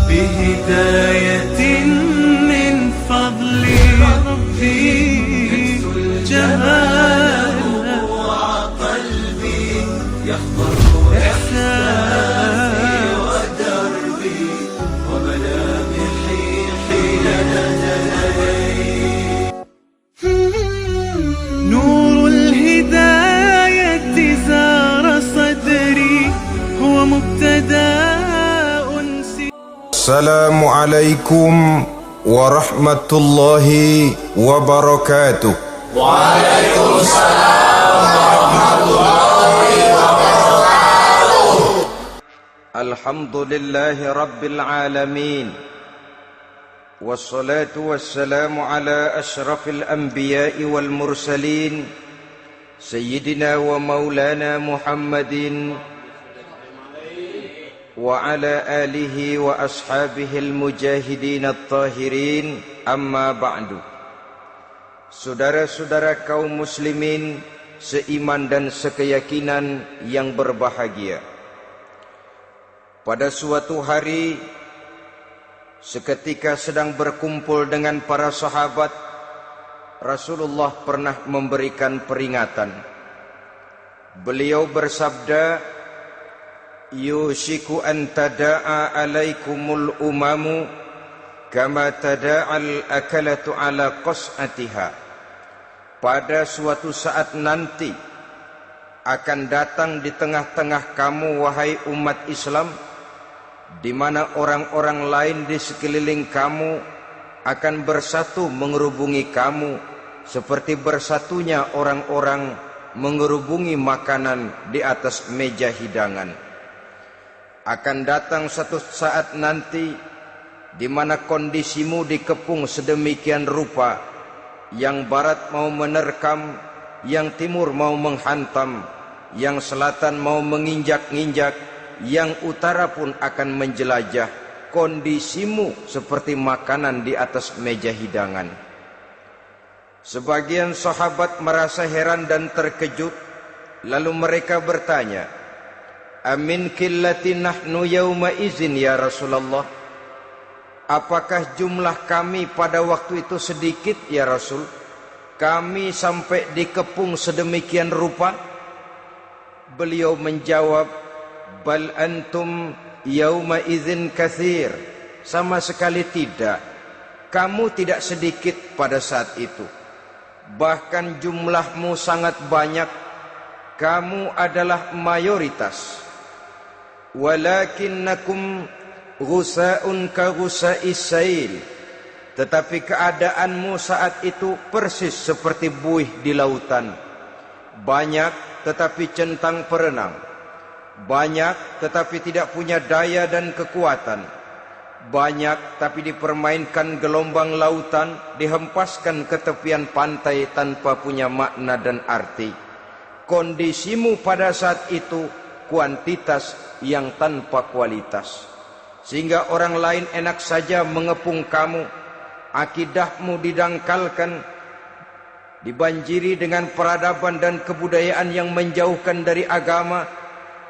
بهداية من فضل ربي جمال وقلبي يحضر إحساسي ودربي وملامحي حين نتلي نور الهداية زار صدري هو مبتدأ السلام عليكم ورحمة الله وبركاته. وعليكم السلام ورحمة الله وبركاته. الحمد لله رب العالمين، والصلاة والسلام على أشرف الأنبياء والمرسلين سيدنا ومولانا محمد وعلى آله وأصحابه المجاهدين الطاهرين. Amma ba'du. Saudara-saudara kaum muslimin seiman dan sekeyakinan yang berbahagia, pada suatu hari seketika sedang berkumpul dengan para sahabat, Rasulullah pernah memberikan peringatan. Beliau bersabda, yushiku an tada'a alaikumul umamu kama tada'al akalatu ala qas'atiha. Pada suatu saat nanti akan datang di tengah-tengah kamu wahai umat Islam, di mana orang-orang lain di sekeliling kamu akan bersatu mengerubungi kamu seperti bersatunya orang-orang mengerubungi makanan di atas meja hidangan. Akan datang satu saat nanti di mana kondisimu dikepung sedemikian rupa, yang barat mau menerkam, yang timur mau menghantam, yang selatan mau menginjak-injak, yang utara pun akan menjelajah. Kondisimu seperti makanan di atas meja hidangan. Sebagian sahabat merasa heran dan terkejut, lalu mereka bertanya, amin qillati nahnu yawma izin ya Rasulullah? Apakah jumlah kami pada waktu itu sedikit ya Rasul? Kami sampai dikepung sedemikian rupa? Beliau menjawab, bal antum yawma izin kathir. Sama sekali tidak. Kamu tidak sedikit pada saat itu. Bahkan jumlahmu sangat banyak. Kamu adalah mayoritas. Walakinnakum ghusa'un ka ghusa'is sail. Tetapi keadaanmu saat itu persis seperti buih di lautan. Banyak tetapi centang perenang. Banyak tetapi tidak punya daya dan kekuatan. Banyak tapi dipermainkan gelombang lautan, dihempaskan ke tepian pantai tanpa punya makna dan arti. Kondisimu pada saat itu kuantitas yang tanpa kualitas, sehingga orang lain enak saja mengepung kamu. Akidahmu didangkalkan, dibanjiri dengan peradaban dan kebudayaan yang menjauhkan dari agama.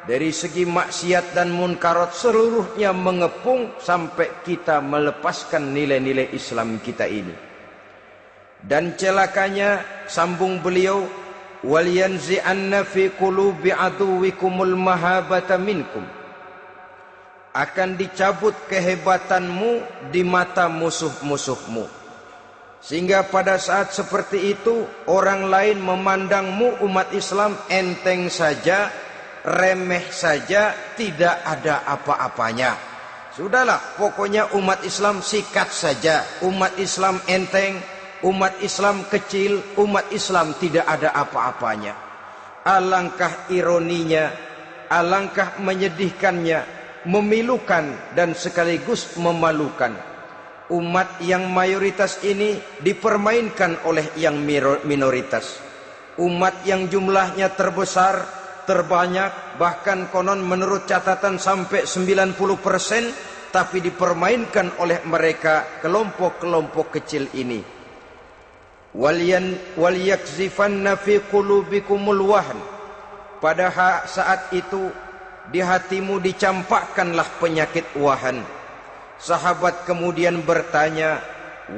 Dari segi maksiat dan munkarat seluruhnya mengepung sampai kita melepaskan nilai-nilai Islam kita ini. Dan celakanya, sambung beliau, wal yanzi'anna fi qulubi aduwikumul mahabata minkum. Akan dicabut kehebatanmu di mata musuh-musuhmu, sehingga pada saat seperti itu orang lain memandangmu umat Islam enteng saja, remeh saja, tidak ada apa-apanya. Sudahlah, pokoknya umat Islam sikat saja. Umat Islam enteng, umat Islam kecil, umat Islam tidak ada apa-apanya. Alangkah ironinya, alangkah menyedihkannya, memilukan dan sekaligus memalukan. Umat yang mayoritas ini dipermainkan oleh yang minoritas. Umat yang jumlahnya terbesar, terbanyak, bahkan konon menurut catatan sampai 90%, tapi dipermainkan oleh mereka kelompok-kelompok kecil ini. Wal yakzifanna fi qulubikumul wahn. Pada saat itu di hatimu dicampakkanlah penyakit wahan. Sahabat kemudian bertanya,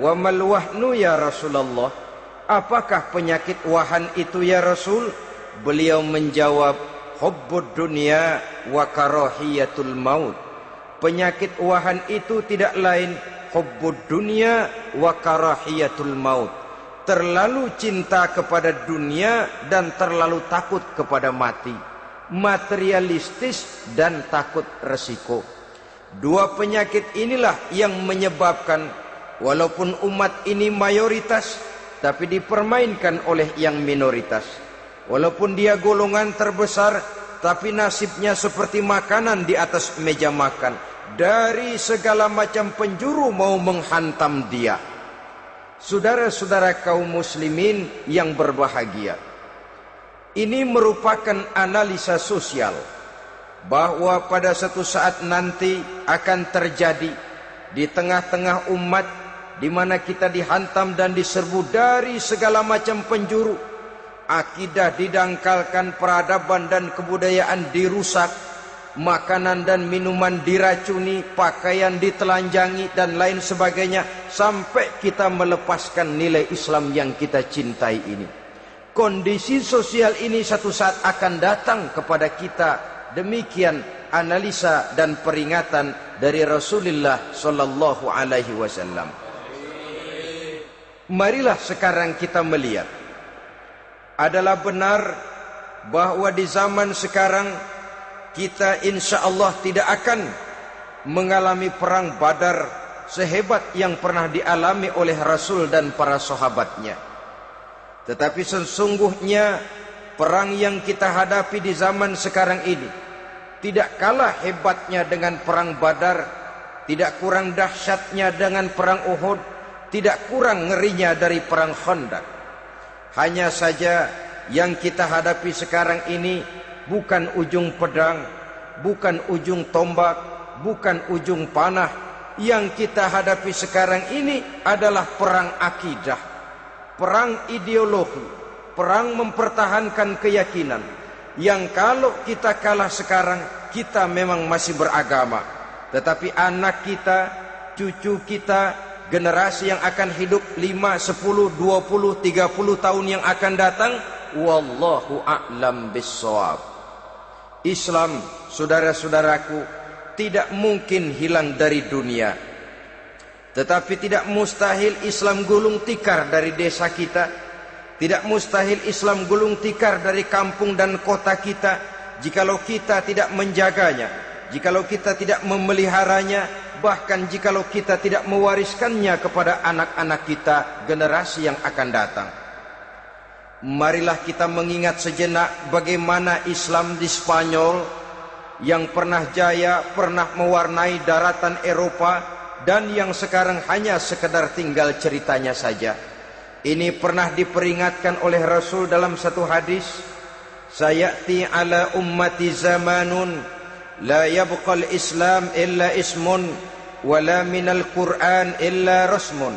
wa mal wahnu ya Rasulullah, apakah penyakit wahan itu ya Rasul? Beliau menjawab, hubbud dunya wa karahiyatul maut. Penyakit wahan itu tidak lain hubbud dunya wa karahiyatul maut. Terlalu cinta kepada dunia dan terlalu takut kepada mati. Materialistis dan takut resiko. Dua penyakit inilah yang menyebabkan walaupun umat ini mayoritas, tapi dipermainkan oleh yang minoritas. Walaupun dia golongan terbesar, tapi nasibnya seperti makanan di atas meja makan. Dari segala macam penjuru mau menghantam dia. Saudara-saudara kaum muslimin yang berbahagia, ini merupakan analisa sosial bahwa pada satu saat nanti akan terjadi di tengah-tengah umat di mana kita dihantam dan diserbu dari segala macam penjuru. Akidah didangkalkan, peradaban dan kebudayaan dirusak, makanan dan minuman diracuni, pakaian ditelanjangi dan lain sebagainya, sampai kita melepaskan nilai Islam yang kita cintai ini. Kondisi sosial ini satu saat akan datang kepada kita. Demikian analisa dan peringatan dari Rasulullah sallallahu alaihi wasallam. Marilah sekarang kita melihat, adalah benar bahwa di zaman sekarang kita insya Allah tidak akan mengalami perang Badar sehebat yang pernah dialami oleh Rasul dan para sahabatnya. Tetapi sesungguhnya perang yang kita hadapi di zaman sekarang ini tidak kalah hebatnya dengan perang Badar, tidak kurang dahsyatnya dengan perang Uhud, tidak kurang ngerinya dari perang Khandaq. Hanya saja yang kita hadapi sekarang ini bukan ujung pedang, bukan ujung tombak, bukan ujung panah. Yang kita hadapi sekarang ini adalah perang akidah, perang ideologi, perang mempertahankan keyakinan. Yang kalau kita kalah sekarang, kita memang masih beragama. Tetapi anak kita, cucu kita, generasi yang akan hidup 5, 10, 20, 30 tahun yang akan datang, wallahu a'lam bissawab. Islam, saudara-saudaraku, tidak mungkin hilang dari dunia. Tetapi tidak mustahil Islam gulung tikar dari desa kita. Tidak mustahil Islam gulung tikar dari kampung dan kota kita, jikalau kita tidak menjaganya, jikalau kita tidak memeliharanya, bahkan jikalau kita tidak mewariskannya kepada anak-anak kita, generasi yang akan datang. Marilah kita mengingat sejenak bagaimana Islam di Spanyol yang pernah jaya, pernah mewarnai daratan Eropa, dan yang sekarang hanya sekedar tinggal ceritanya saja. Ini pernah diperingatkan oleh Rasul dalam satu hadis, sayati ala ummati zamanun la yabqal Islam illa ismun wala minal Quran illa rasmun.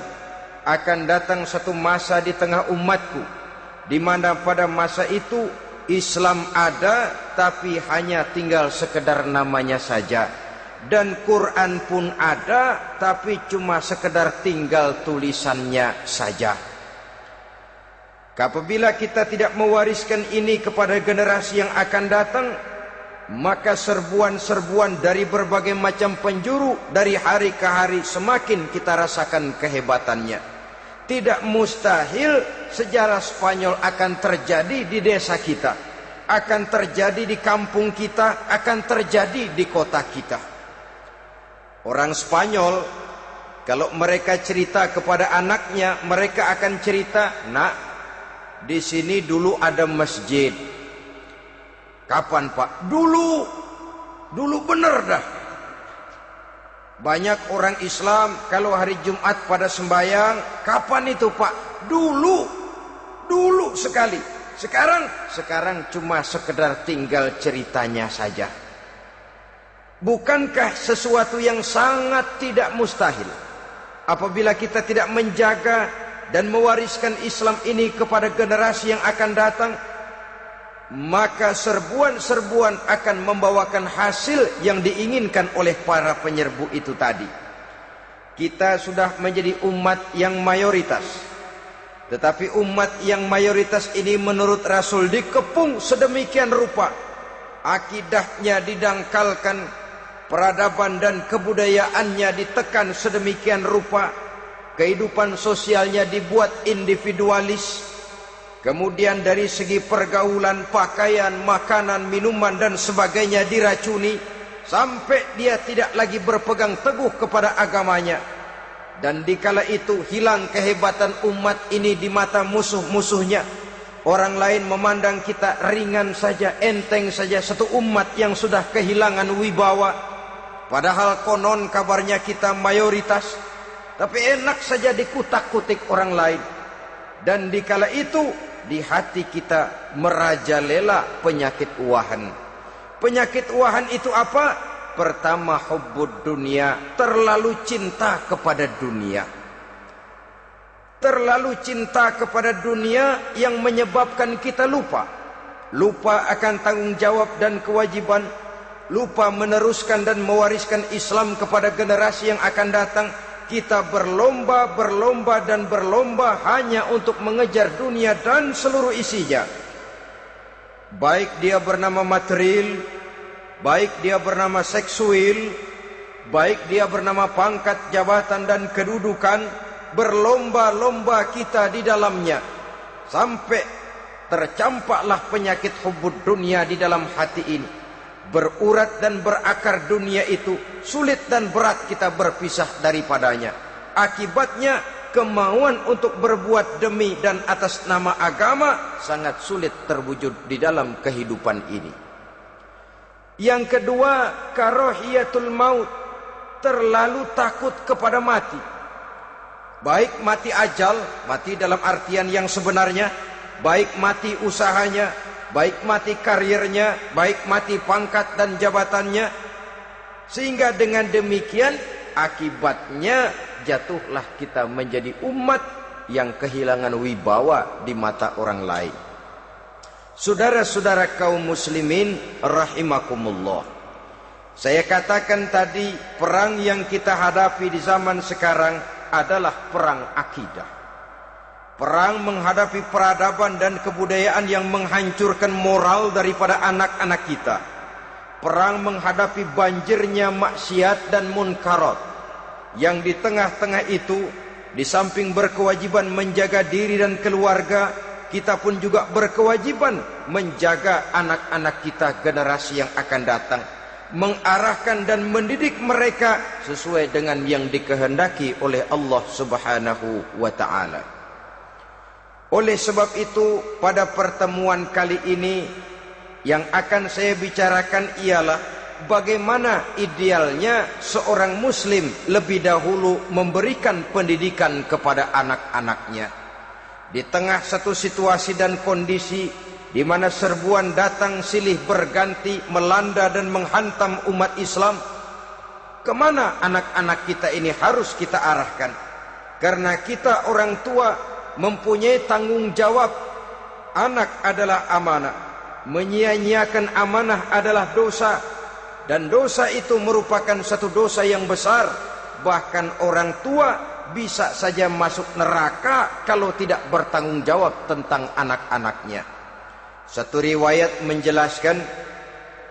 Akan datang satu masa di tengah umatku di mana pada masa itu Islam ada tapi hanya tinggal sekedar namanya saja, dan Quran pun ada tapi cuma sekedar tinggal tulisannya saja. Apabila kita tidak mewariskan ini kepada generasi yang akan datang, maka serbuan-serbuan dari berbagai macam penjuru dari hari ke hari semakin kita rasakan kehebatannya. Tidak mustahil sejarah Spanyol akan terjadi di desa kita, akan terjadi di kampung kita, akan terjadi di kota kita. Orang Spanyol kalau mereka cerita kepada anaknya, mereka akan cerita, "Nak, di sini dulu ada masjid." Kapan, Pak? Dulu bener dah. Banyak orang Islam kalau hari Jumat pada sembahyang, kapan itu, Pak? Dulu sekali. Sekarang cuma sekedar tinggal ceritanya saja. Bukankah sesuatu yang sangat tidak mustahil apabila kita tidak menjaga dan mewariskan Islam ini kepada generasi yang akan datang? maka serbuan-serbuan akan membawakan hasil yang diinginkan oleh para penyerbu itu tadi. Kita sudah menjadi umat yang mayoritas, tetapi umat yang mayoritas ini menurut Rasul dikepung sedemikian rupa, akidahnya didangkalkan, peradaban dan kebudayaannya ditekan sedemikian rupa, kehidupan sosialnya dibuat individualis, kemudian dari segi pergaulan, pakaian, makanan, minuman dan sebagainya diracuni, sampai dia tidak lagi berpegang teguh kepada agamanya. Dan dikala itu hilang kehebatan umat ini di mata musuh-musuhnya. Orang lain memandang kita ringan saja, enteng saja, satu umat yang sudah kehilangan wibawa. Padahal konon kabarnya kita mayoritas, tapi enak saja dikutak-kutik orang lain. Dan dikala itu di hati kita merajalela penyakit uahan. Penyakit uahan itu apa? Pertama, hubbud dunia, terlalu cinta kepada dunia. Terlalu cinta kepada dunia yang menyebabkan kita lupa akan tanggung jawab dan kewajiban, lupa meneruskan dan mewariskan Islam kepada generasi yang akan datang. Kita berlomba dan berlomba hanya untuk mengejar dunia dan seluruh isinya. Baik dia bernama material, baik dia bernama seksual, baik dia bernama pangkat, jabatan dan kedudukan, berlomba-lomba kita di dalamnya. Sampai tercampaklah penyakit hubbud dunia di dalam hati ini. Berurat dan berakar dunia itu, sulit dan berat kita berpisah daripadanya. Akibatnya kemauan untuk berbuat demi dan atas nama agama sangat sulit terwujud di dalam kehidupan ini. Yang kedua, karahiyatul maut, terlalu takut kepada mati. Baik mati ajal, mati dalam artian yang sebenarnya, baik mati usahanya, baik mati karirnya, baik mati pangkat dan jabatannya. Sehingga dengan demikian akibatnya jatuhlah kita menjadi umat yang kehilangan wibawa di mata orang lain. Saudara-saudara kaum muslimin rahimakumullah, saya katakan tadi, perang yang kita hadapi di zaman sekarang adalah perang akidah. Perang menghadapi peradaban dan kebudayaan yang menghancurkan moral daripada anak-anak kita. Perang menghadapi banjirnya maksiat dan munkarat, yang di tengah-tengah itu, di samping berkewajiban menjaga diri dan keluarga, kita pun juga berkewajiban menjaga anak-anak kita, generasi yang akan datang, mengarahkan dan mendidik mereka sesuai dengan yang dikehendaki oleh Allah Subhanahu wa ta'ala. Oleh sebab itu, pada pertemuan kali ini yang akan saya bicarakan ialah bagaimana idealnya seorang muslim lebih dahulu memberikan pendidikan kepada anak-anaknya. Di tengah satu situasi dan kondisi di mana serbuan datang silih berganti melanda dan menghantam umat Islam, kemana anak-anak kita ini harus kita arahkan? Karena kita orang tua mempunyai tanggung jawab. Anak adalah amanah, menyia-nyiakan amanah adalah dosa, dan dosa itu merupakan satu dosa yang besar. Bahkan orang tua bisa saja masuk neraka kalau tidak bertanggung jawab tentang anak-anaknya. Satu riwayat menjelaskan,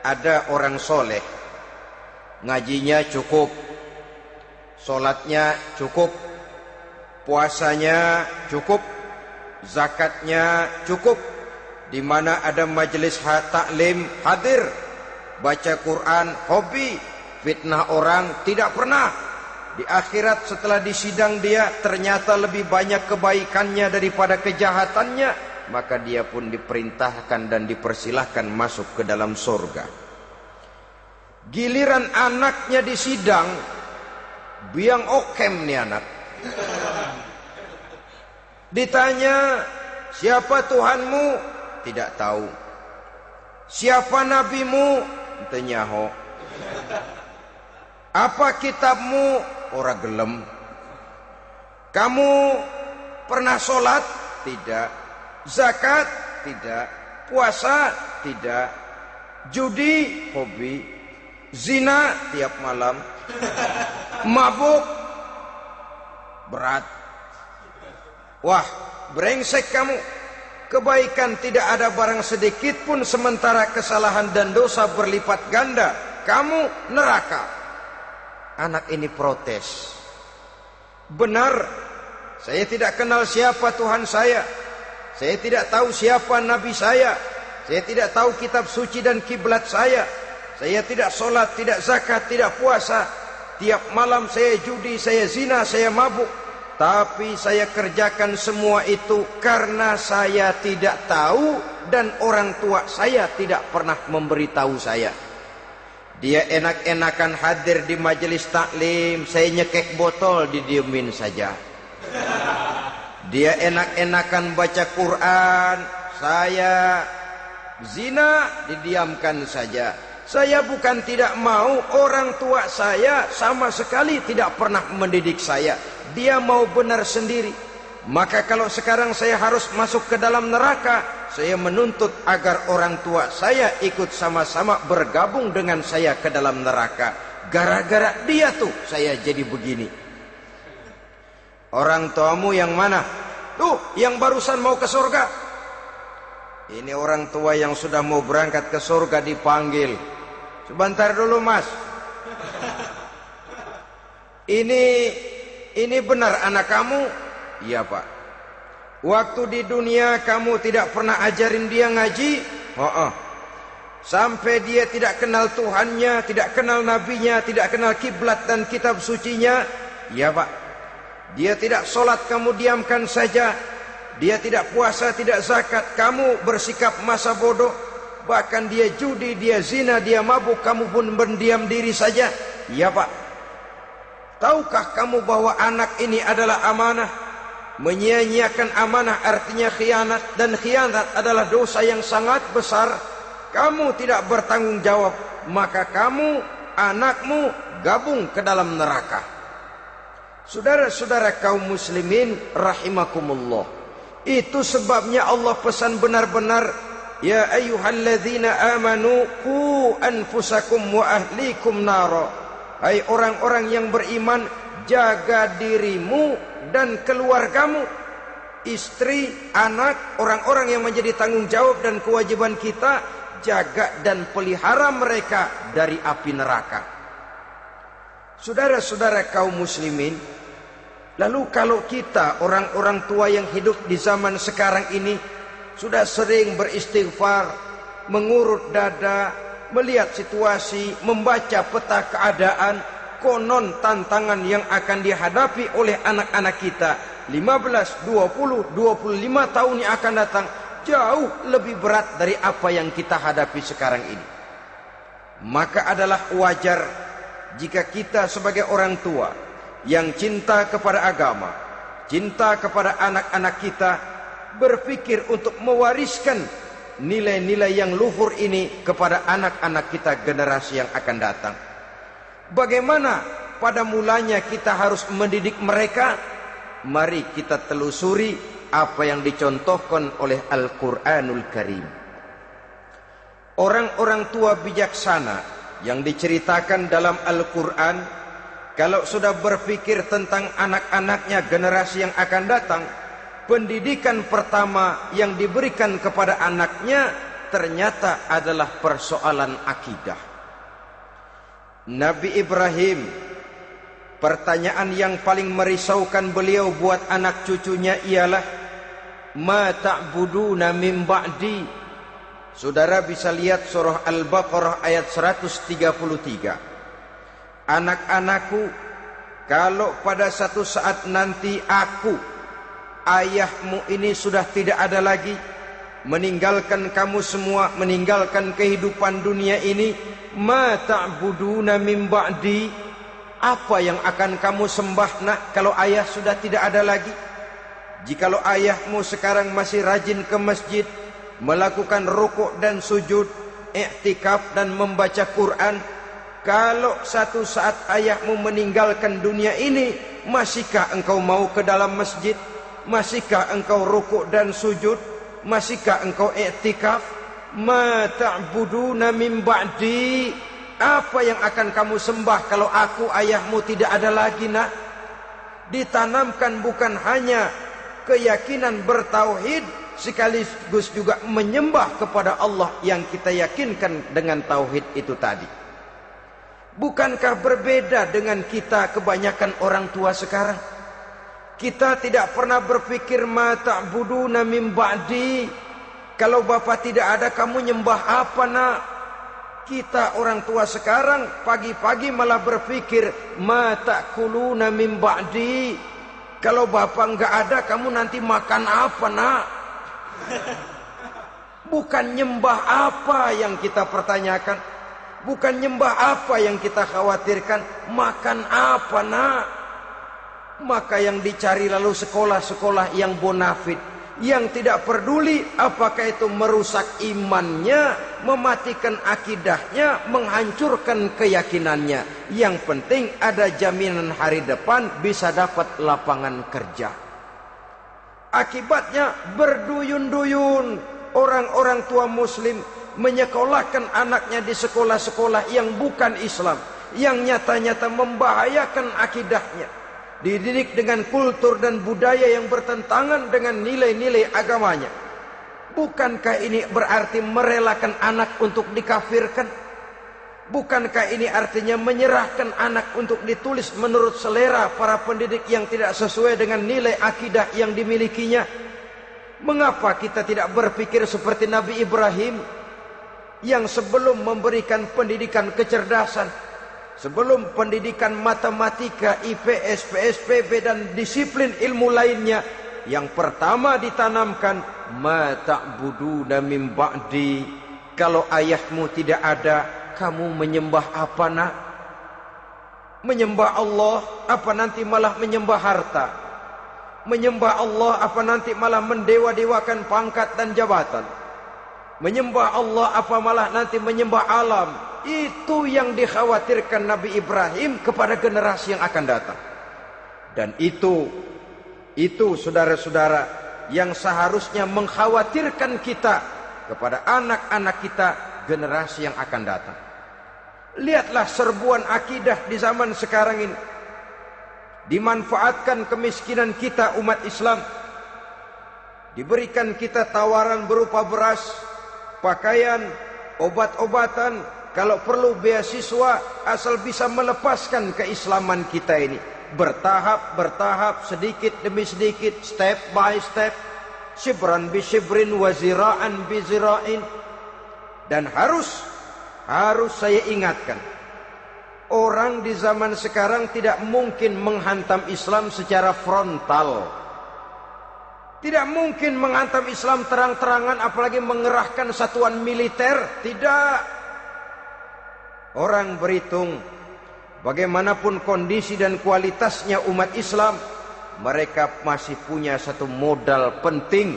ada orang soleh, ngajinya cukup, solatnya cukup, puasanya cukup, zakatnya cukup, di mana ada majelis taklim hadir, baca Quran hobi, fitnah orang tidak pernah. Di akhirat setelah disidang dia ternyata lebih banyak kebaikannya daripada kejahatannya, maka dia pun diperintahkan dan dipersilahkan masuk ke dalam surga. Giliran anaknya disidang, biang okem nih anak. Ditanya, siapa Tuhanmu? Tidak tahu. Siapa nabimu? Tenyaho. Apa kitabmu? Ora gelem. Kamu pernah sholat? Tidak. Zakat? Tidak. Puasa? Tidak. Judi? Hobi. Zina? Tiap malam. Mabuk? Berat. Wah, brengsek kamu. Kebaikan tidak ada barang sedikit pun, sementara kesalahan dan dosa berlipat ganda. Kamu neraka. Anak ini protes. Benar, saya tidak kenal siapa Tuhan saya. Saya tidak tahu siapa Nabi saya. Saya tidak tahu kitab suci dan kiblat saya. Saya tidak sholat, tidak zakat, tidak puasa. Tiap malam saya judi, saya zina, saya mabuk. Tapi saya kerjakan semua itu karena saya tidak tahu dan orang tua saya tidak pernah memberitahu saya. Dia enak-enakan hadir di majelis taklim, saya nyekek botol, didiemin saja. Dia enak-enakan baca Quran, saya zina, didiamkan saja. Saya bukan tidak mau, orang tua saya sama sekali tidak pernah mendidik saya. Dia mau benar sendiri. Maka kalau sekarang saya harus masuk ke dalam neraka, saya menuntut agar orang tua saya ikut sama-sama bergabung dengan saya ke dalam neraka. Gara-gara dia tuh saya jadi begini. Orang tuamu yang mana? Tuh, yang barusan mau ke surga. Ini orang tua yang sudah mau berangkat ke surga dipanggil. Sebentar dulu, Mas. Ini benar anak kamu? Iya, Pak. Waktu di dunia kamu tidak pernah ajarin dia ngaji? Sampai dia tidak kenal Tuhannya, tidak kenal nabinya, tidak kenal kiblat dan kitab sucinya? Iya, Pak. Dia tidak sholat, kamu diamkan saja. Dia tidak puasa, tidak zakat, kamu bersikap masa bodoh. Bahkan dia judi, dia zina, dia mabuk, kamu pun berdiam diri saja. Iya, Pak. Tahukah kamu bahwa anak ini adalah amanah? Menyia-nyiakan amanah artinya khianat, dan khianat adalah dosa yang sangat besar. Kamu tidak bertanggung jawab, maka kamu, anakmu gabung ke dalam neraka. Saudara-saudara kaum muslimin rahimakumullah, itu sebabnya Allah pesan benar-benar, ya ayyuhalladzina amanu qu anfusakum wa ahlikum nara. Hai orang-orang yang beriman, jaga dirimu dan keluargamu, istri, anak, orang-orang yang menjadi tanggung jawab dan kewajiban kita, jaga dan pelihara mereka dari api neraka. Saudara-saudara kaum muslimin, lalu kalau kita orang-orang tua yang hidup di zaman sekarang ini sudah sering beristighfar, mengurut dada, melihat situasi, membaca peta keadaan, konon tantangan yang akan dihadapi oleh anak-anak kita 15, 20, 25 tahun yang akan datang jauh lebih berat dari apa yang kita hadapi sekarang ini. Maka adalah wajar jika kita sebagai orang tua yang cinta kepada agama, cinta kepada anak-anak kita, berpikir untuk mewariskan nilai-nilai yang luhur ini kepada anak-anak kita generasi yang akan datang. Bagaimana pada mulanya kita harus mendidik mereka? Mari kita telusuri apa yang dicontohkan oleh Al-Quranul Karim. Orang-orang tua bijaksana yang diceritakan dalam Al-Quran, kalau sudah berpikir tentang anak-anaknya generasi yang akan datang, pendidikan pertama yang diberikan kepada anaknya ternyata adalah persoalan akidah. Nabi Ibrahim, pertanyaan yang paling merisaukan beliau buat anak cucunya ialah, ma ta'buduna min ba'di. Saudara bisa lihat surah Al-Baqarah ayat 133. Anak-anakku, kalau pada satu saat nanti aku, ayahmu ini sudah tidak ada lagi, meninggalkan kamu semua, meninggalkan kehidupan dunia ini, ma ta'buduna min ba'di, apa yang akan kamu sembah nak kalau ayah sudah tidak ada lagi? Jikalau ayahmu sekarang masih rajin ke masjid, melakukan rukuk dan sujud, i'tikaf dan membaca Quran, kalau satu saat ayahmu meninggalkan dunia ini, masihkah engkau mau ke dalam masjid? Masihkah engkau rukuk dan sujud? Masihkah engkau i'tikaf? ma ta'buduna min ba'di, apa yang akan kamu sembah kalau aku ayahmu tidak ada lagi, nak? Ditanamkan bukan hanya keyakinan bertauhid, sekaligus juga menyembah kepada Allah yang kita yakinkan dengan tauhid itu tadi. Bukankah berbeda dengan kita kebanyakan orang tua sekarang? Kita tidak pernah berpikir ma ta'buduna min ba'di, kalau bapak tidak ada kamu nyembah apa, nak? Kita orang tua sekarang pagi-pagi malah berpikir ma ta'kuluna min ba'di, kalau bapak enggak ada kamu nanti makan apa, nak? Bukan nyembah apa yang kita pertanyakan, bukan nyembah apa yang kita khawatirkan, makan apa, nak? Maka yang dicari lalu sekolah-sekolah yang bonafit, yang tidak peduli apakah itu merusak imannya, mematikan akidahnya, menghancurkan keyakinannya. Yang penting ada jaminan hari depan bisa dapat lapangan kerja. Akibatnya berduyun-duyun orang-orang tua muslim menyekolahkan anaknya di sekolah-sekolah yang bukan Islam, yang nyata-nyata membahayakan akidahnya, dididik dengan kultur dan budaya yang bertentangan dengan nilai-nilai agamanya. Bukankah ini berarti merelakan anak untuk dikafirkan? Bukankah ini artinya menyerahkan anak untuk ditulis menurut selera para pendidik yang tidak sesuai dengan nilai akidah yang dimilikinya? Mengapa kita tidak berpikir seperti Nabi Ibrahim yang sebelum memberikan pendidikan kecerdasan, sebelum pendidikan matematika, IPS, PSPB dan disiplin ilmu lainnya, yang pertama ditanamkan ma ta'buduna min ba'di, kalau ayahmu tidak ada kamu menyembah apa, nak? Menyembah Allah apa nanti malah menyembah harta? Menyembah Allah apa nanti malah mendewa-dewakan pangkat dan jabatan? Menyembah Allah apa malah nanti menyembah alam? Itu yang dikhawatirkan Nabi Ibrahim kepada generasi yang akan datang. Dan itu saudara-saudara yang seharusnya mengkhawatirkan kita kepada anak-anak kita, generasi yang akan datang. Lihatlah serbuan akidah di zaman sekarang ini. Dimanfaatkan kemiskinan kita umat Islam. Diberikan kita tawaran berupa beras, pakaian, obat-obatan, kalau perlu beasiswa, asal bisa melepaskan keislaman kita ini. Bertahap, sedikit demi sedikit, step by step, shibran bi shibrin wa zira'an bi zira'in. Dan harus saya ingatkan, orang di zaman sekarang tidak mungkin menghantam Islam secara frontal. Tidak mungkin menghantam Islam terang-terangan, apalagi mengerahkan satuan militer. Tidak. Orang berhitung bagaimanapun kondisi dan kualitasnya umat Islam, mereka masih punya satu modal penting,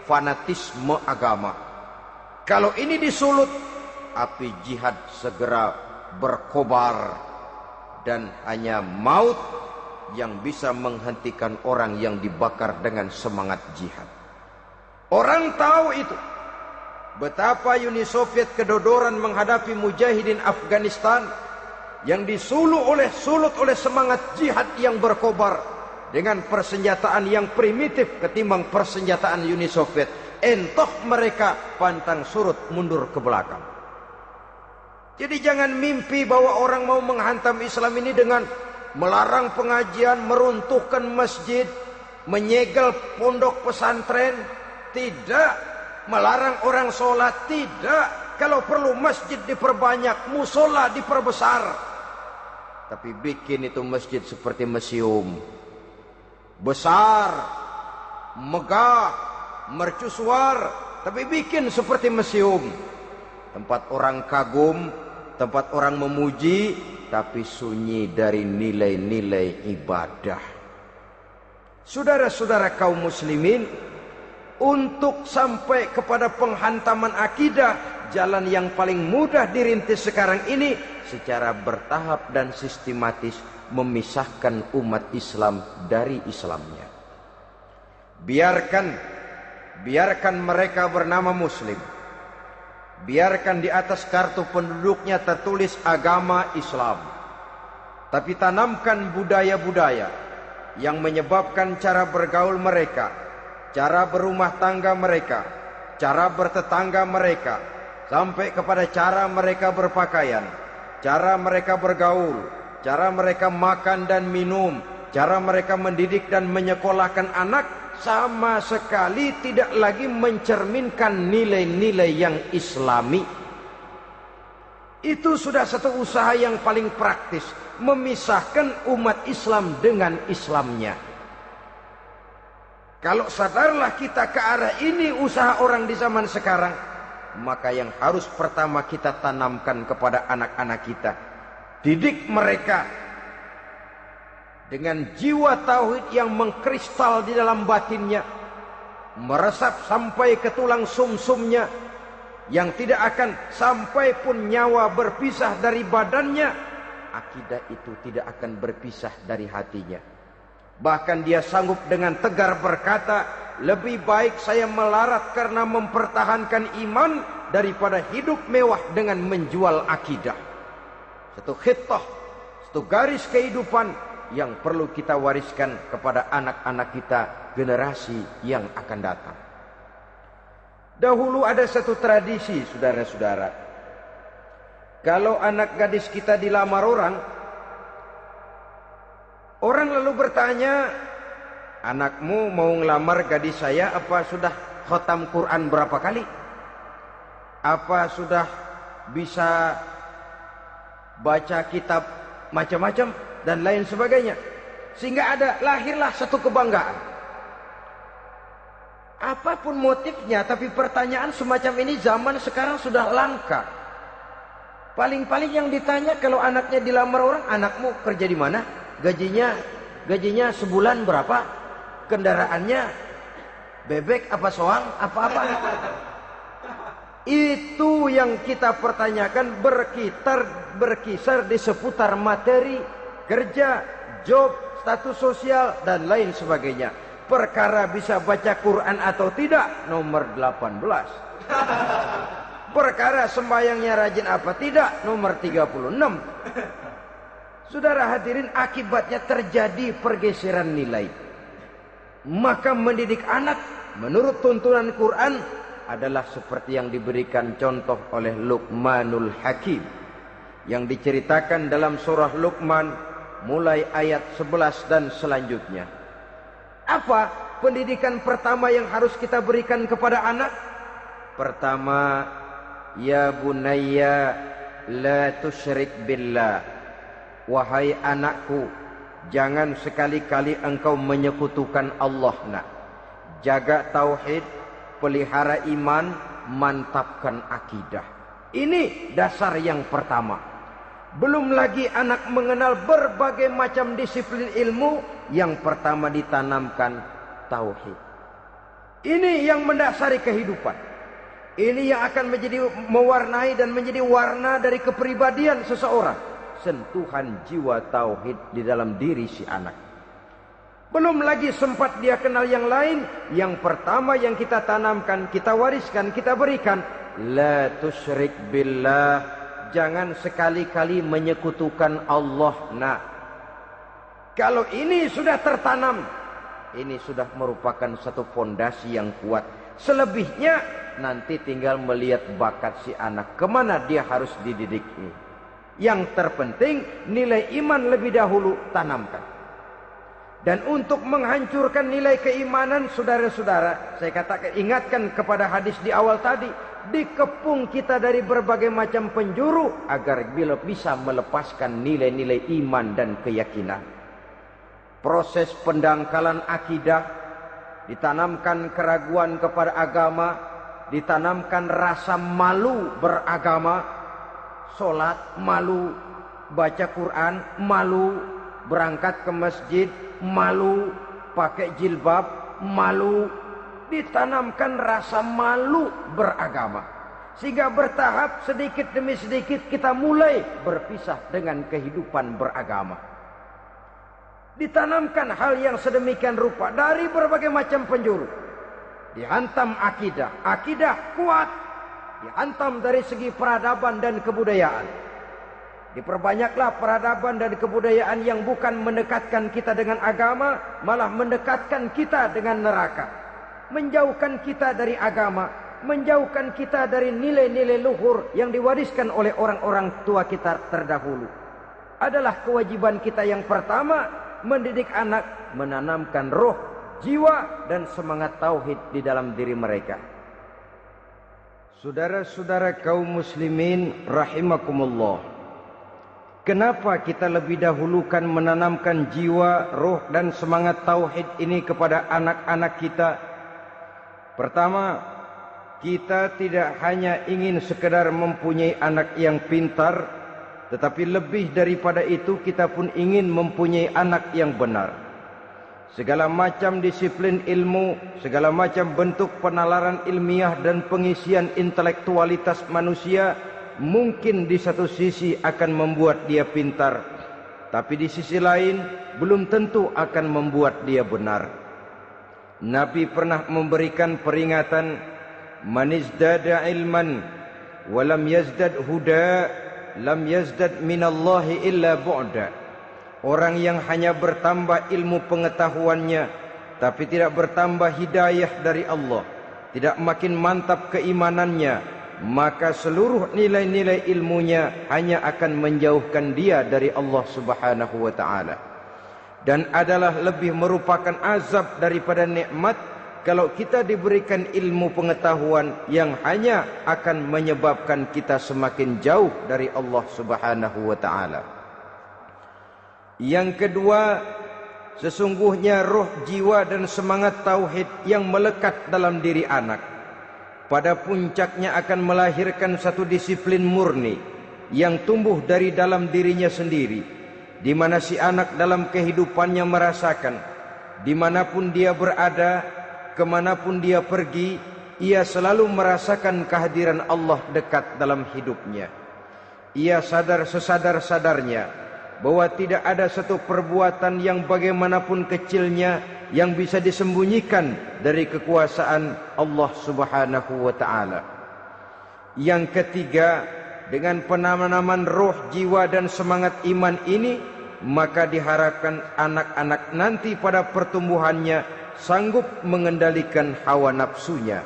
fanatisme agama. Kalau ini disulut, api jihad segera berkobar, dan hanya maut yang bisa menghentikan orang yang dibakar dengan semangat jihad. Orang tahu itu. Betapa Uni Soviet kedodoran menghadapi mujahidin Afghanistan yang disulut oleh semangat jihad yang berkobar dengan persenjataan yang primitif ketimbang persenjataan Uni Soviet. Entah mereka pantang surut mundur ke belakang. Jadi jangan mimpi bahwa orang mau menghantam Islam ini dengan melarang pengajian, meruntuhkan masjid, menyegel pondok pesantren. Tidak. Melarang orang sholat, tidak. Kalau perlu masjid diperbanyak, musola diperbesar. Tapi bikin itu masjid seperti museum, besar, megah, mercusuar, tapi bikin seperti museum. Tempat orang kagum, tempat orang memuji, tapi sunyi dari nilai-nilai ibadah. Saudara-saudara kaum muslimin, untuk sampai kepada penghantaman akidah, jalan yang paling mudah dirintis sekarang ini secara bertahap dan sistematis, memisahkan umat Islam dari Islamnya. Biarkan mereka bernama Muslim, biarkan di atas kartu penduduknya tertulis agama Islam. Tapi tanamkan budaya-budaya yang menyebabkan cara bergaul mereka, cara berumah tangga mereka, cara bertetangga mereka, sampai kepada cara mereka berpakaian, cara mereka bergaul, cara mereka makan dan minum, cara mereka mendidik dan menyekolahkan anak, sama sekali tidak lagi mencerminkan nilai-nilai yang islami. Itu sudah satu usaha yang paling praktis, memisahkan umat Islam dengan Islamnya. Kalau sadarlah kita ke arah ini usaha orang di zaman sekarang, maka yang harus pertama kita tanamkan kepada anak-anak kita, didik mereka dengan jiwa tauhid yang mengkristal di dalam batinnya, meresap sampai ke tulang sumsumnya, yang tidak akan sampai pun nyawa berpisah dari badannya, akidah itu tidak akan berpisah dari hatinya. Bahkan dia sanggup dengan tegar berkata, lebih baik saya melarat karena mempertahankan iman daripada hidup mewah dengan menjual akidah. Satu khittah, satu garis kehidupan yang perlu kita wariskan kepada anak-anak kita, generasi yang akan datang. Dahulu ada satu tradisi, saudara-saudara. Kalau anak gadis kita dilamar orang lalu bertanya, anakmu mau ngelamar gadis saya, apa sudah khatam Quran berapa kali? Apa sudah bisa baca kitab macam-macam dan lain sebagainya? Sehingga lahirlah satu kebanggaan. Apapun motifnya, tapi pertanyaan semacam ini zaman sekarang sudah langka. Paling-paling yang ditanya kalau anaknya dilamar orang, anakmu kerja di mana? Gajinya sebulan berapa? Kendaraannya bebek apa soang? Apa-apa? Itu yang kita pertanyakan, berkisar di seputar materi, kerja, job, status sosial, dan lain sebagainya. Perkara bisa baca Quran atau tidak, nomor 18. Perkara sembahyangnya rajin apa tidak, nomor 36. Saudara hadirin, akibatnya terjadi pergeseran nilai. Maka mendidik anak menurut tuntunan Quran adalah seperti yang diberikan contoh oleh Luqmanul Hakim, yang diceritakan dalam surah Luqman mulai ayat 11 dan selanjutnya. Apa pendidikan pertama yang harus kita berikan kepada anak? Pertama, ya bunayya la tusyrik billah. Wahai anakku, jangan sekali-kali engkau menyekutukan Allah. Nak, jaga tauhid, pelihara iman, mantapkan akidah. Ini dasar yang pertama. Belum lagi anak mengenal berbagai macam disiplin ilmu, yang pertama ditanamkan tauhid. Ini yang mendasari kehidupan. Ini yang akan mewarnai dan menjadi warna dari kepribadian seseorang. Sentuhan jiwa tauhid di dalam diri si anak. Belum lagi sempat dia kenal yang lain. Yang pertama yang kita tanamkan, kita wariskan, kita berikan, la tusyrik billah. Jangan sekali-kali menyekutukan Allah. Nah, kalau ini sudah tertanam, ini sudah merupakan satu fondasi yang kuat. Selebihnya nanti tinggal melihat bakat si anak, kemana dia harus dididik ini. Yang terpenting nilai iman lebih dahulu tanamkan. Dan untuk menghancurkan nilai keimanan, saudara-saudara, saya katakan, ingatkan kepada hadis di awal tadi, dikepung kita dari berbagai macam penjuru agar bila bisa melepaskan nilai-nilai iman dan keyakinan. Proses pendangkalan akidah, ditanamkan keraguan kepada agama, ditanamkan rasa malu beragama. Sholat malu, baca Quran malu, berangkat ke masjid malu, pakai jilbab malu. Ditanamkan rasa malu beragama, sehingga bertahap sedikit demi sedikit kita mulai berpisah dengan kehidupan beragama. Ditanamkan hal yang sedemikian rupa dari berbagai macam penjuru. Dihantam akidah, akidah kuat, dihantam dari segi peradaban dan kebudayaan. Diperbanyaklah peradaban dan kebudayaan yang bukan mendekatkan kita dengan agama, malah mendekatkan kita dengan neraka. Menjauhkan kita dari agama, menjauhkan kita dari nilai-nilai luhur yang diwariskan oleh orang-orang tua kita terdahulu. Adalah kewajiban kita yang pertama, mendidik anak, menanamkan roh, jiwa, dan semangat tauhid di dalam diri mereka. Saudara-saudara kaum muslimin rahimakumullah, kenapa kita lebih dahulukan menanamkan jiwa, roh, dan semangat tauhid ini kepada anak-anak kita? Pertama, kita tidak hanya ingin sekedar mempunyai anak yang pintar, tetapi lebih daripada itu kita pun ingin mempunyai anak yang benar. Segala macam disiplin ilmu, segala macam bentuk penalaran ilmiah dan pengisian intelektualitas manusia mungkin di satu sisi akan membuat dia pintar, tapi di sisi lain belum tentu akan membuat dia benar. Nabi pernah memberikan peringatan, man izdada ilman walam yazdad huda lam yazdad minallahi illa bu'da. Orang yang hanya bertambah ilmu pengetahuannya tapi tidak bertambah hidayah dari Allah, tidak makin mantap keimanannya, maka seluruh nilai-nilai ilmunya hanya akan menjauhkan dia dari Allah Subhanahu wa taala. Dan adalah lebih merupakan azab daripada nikmat kalau kita diberikan ilmu pengetahuan yang hanya akan menyebabkan kita semakin jauh dari Allah Subhanahu wa taala. Yang kedua, sesungguhnya roh, jiwa, dan semangat tauhid yang melekat dalam diri anak pada puncaknya akan melahirkan satu disiplin murni yang tumbuh dari dalam dirinya sendiri, di mana si anak dalam kehidupannya merasakan dimanapun dia berada, kemanapun dia pergi, ia selalu merasakan kehadiran Allah dekat dalam hidupnya. Ia sadar sesadar-sadarnya bahwa tidak ada satu perbuatan yang bagaimanapun kecilnya yang bisa disembunyikan dari kekuasaan Allah Subhanahu wa taala. Yang ketiga, dengan penanaman roh, jiwa, dan semangat iman ini, maka diharapkan anak-anak nanti pada pertumbuhannya sanggup mengendalikan hawa nafsunya.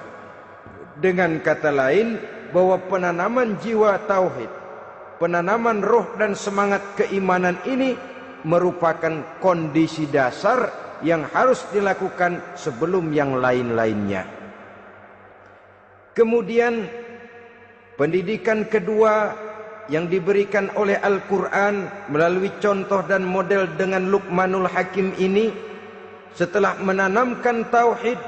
Dengan kata lain, bahwa penanaman jiwa tauhid, penanaman roh dan semangat keimanan ini merupakan kondisi dasar yang harus dilakukan sebelum yang lain-lainnya. Kemudian pendidikan kedua yang diberikan oleh Al-Quran melalui contoh dan model dengan Luqmanul Hakim ini, setelah menanamkan tauhid,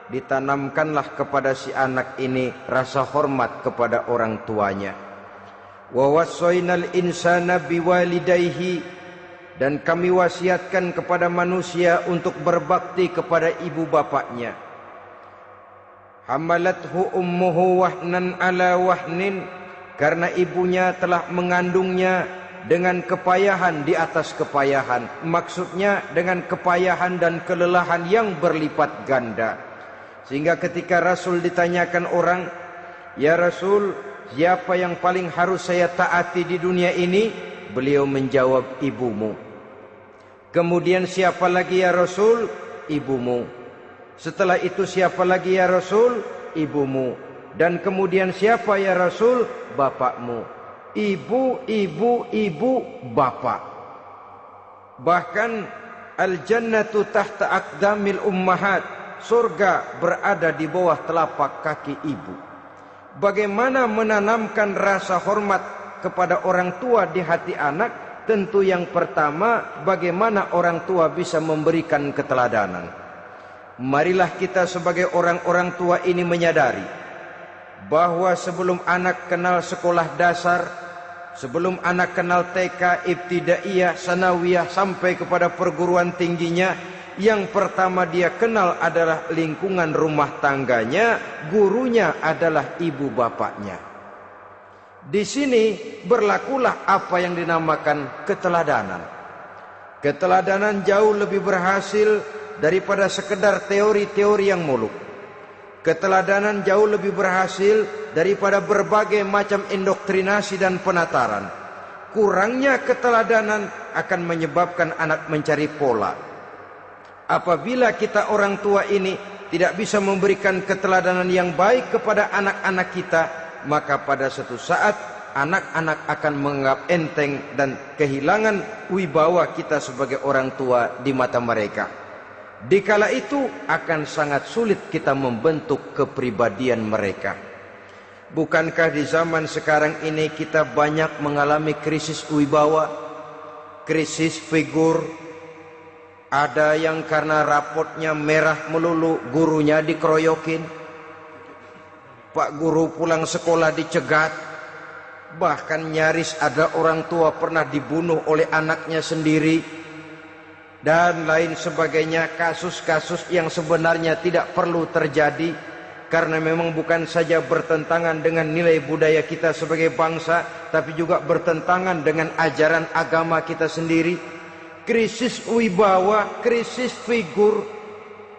ditanamkanlah kepada si anak ini rasa hormat kepada orang tuanya. Wa wassaynal insana biwalidayhi, dan kami wasiatkan kepada manusia untuk berbakti kepada ibu bapaknya. Hamalathu ummuhu wahnan ala wahnin, karena ibunya telah mengandungnya dengan kepayahan di atas kepayahan. Maksudnya dengan kepayahan dan kelelahan yang berlipat ganda. Sehingga ketika Rasul ditanyakan orang, "Ya Rasul, siapa yang paling harus saya taati di dunia ini?" Beliau menjawab, "Ibumu." Kemudian, "Siapa lagi ya Rasul?" "Ibumu." Setelah itu, "Siapa lagi ya Rasul?" "Ibumu." Dan kemudian, "Siapa ya Rasul?" "Bapakmu." Ibu, ibu, ibu, bapak. Bahkan al-jannatu tahta aqdamil ummahat, surga berada di bawah telapak kaki ibu. Bagaimana menanamkan rasa hormat kepada orang tua di hati anak? Tentu yang pertama, bagaimana orang tua bisa memberikan keteladanan. Marilah kita sebagai orang-orang tua ini menyadari bahwa sebelum anak kenal sekolah dasar, sebelum anak kenal TK, ibtidaiyah, sanawiyah, sampai kepada perguruan tingginya, yang pertama dia kenal adalah lingkungan rumah tangganya, gurunya adalah ibu bapaknya. Di sini berlakulah apa yang dinamakan keteladanan. Keteladanan jauh lebih berhasil daripada sekedar teori-teori yang muluk. Keteladanan jauh lebih berhasil daripada berbagai macam indoktrinasi dan penataran. Kurangnya keteladanan akan menyebabkan anak mencari pola. Apabila kita orang tua ini tidak bisa memberikan keteladanan yang baik kepada anak-anak kita, maka pada suatu saat anak-anak akan menganggap enteng dan kehilangan wibawa kita sebagai orang tua di mata mereka. Dikala itu akan sangat sulit kita membentuk kepribadian mereka. Bukankah di zaman sekarang ini kita banyak mengalami krisis wibawa, krisis figur? Ada yang karena rapotnya merah melulu, gurunya dikeroyokin. Pak guru pulang sekolah dicegat. Bahkan nyaris ada orang tua pernah dibunuh oleh anaknya sendiri. Dan lain sebagainya, kasus-kasus yang sebenarnya tidak perlu terjadi. Karena memang bukan saja bertentangan dengan nilai budaya kita sebagai bangsa, tapi juga bertentangan dengan ajaran agama kita sendiri. Krisis wibawa, krisis figur,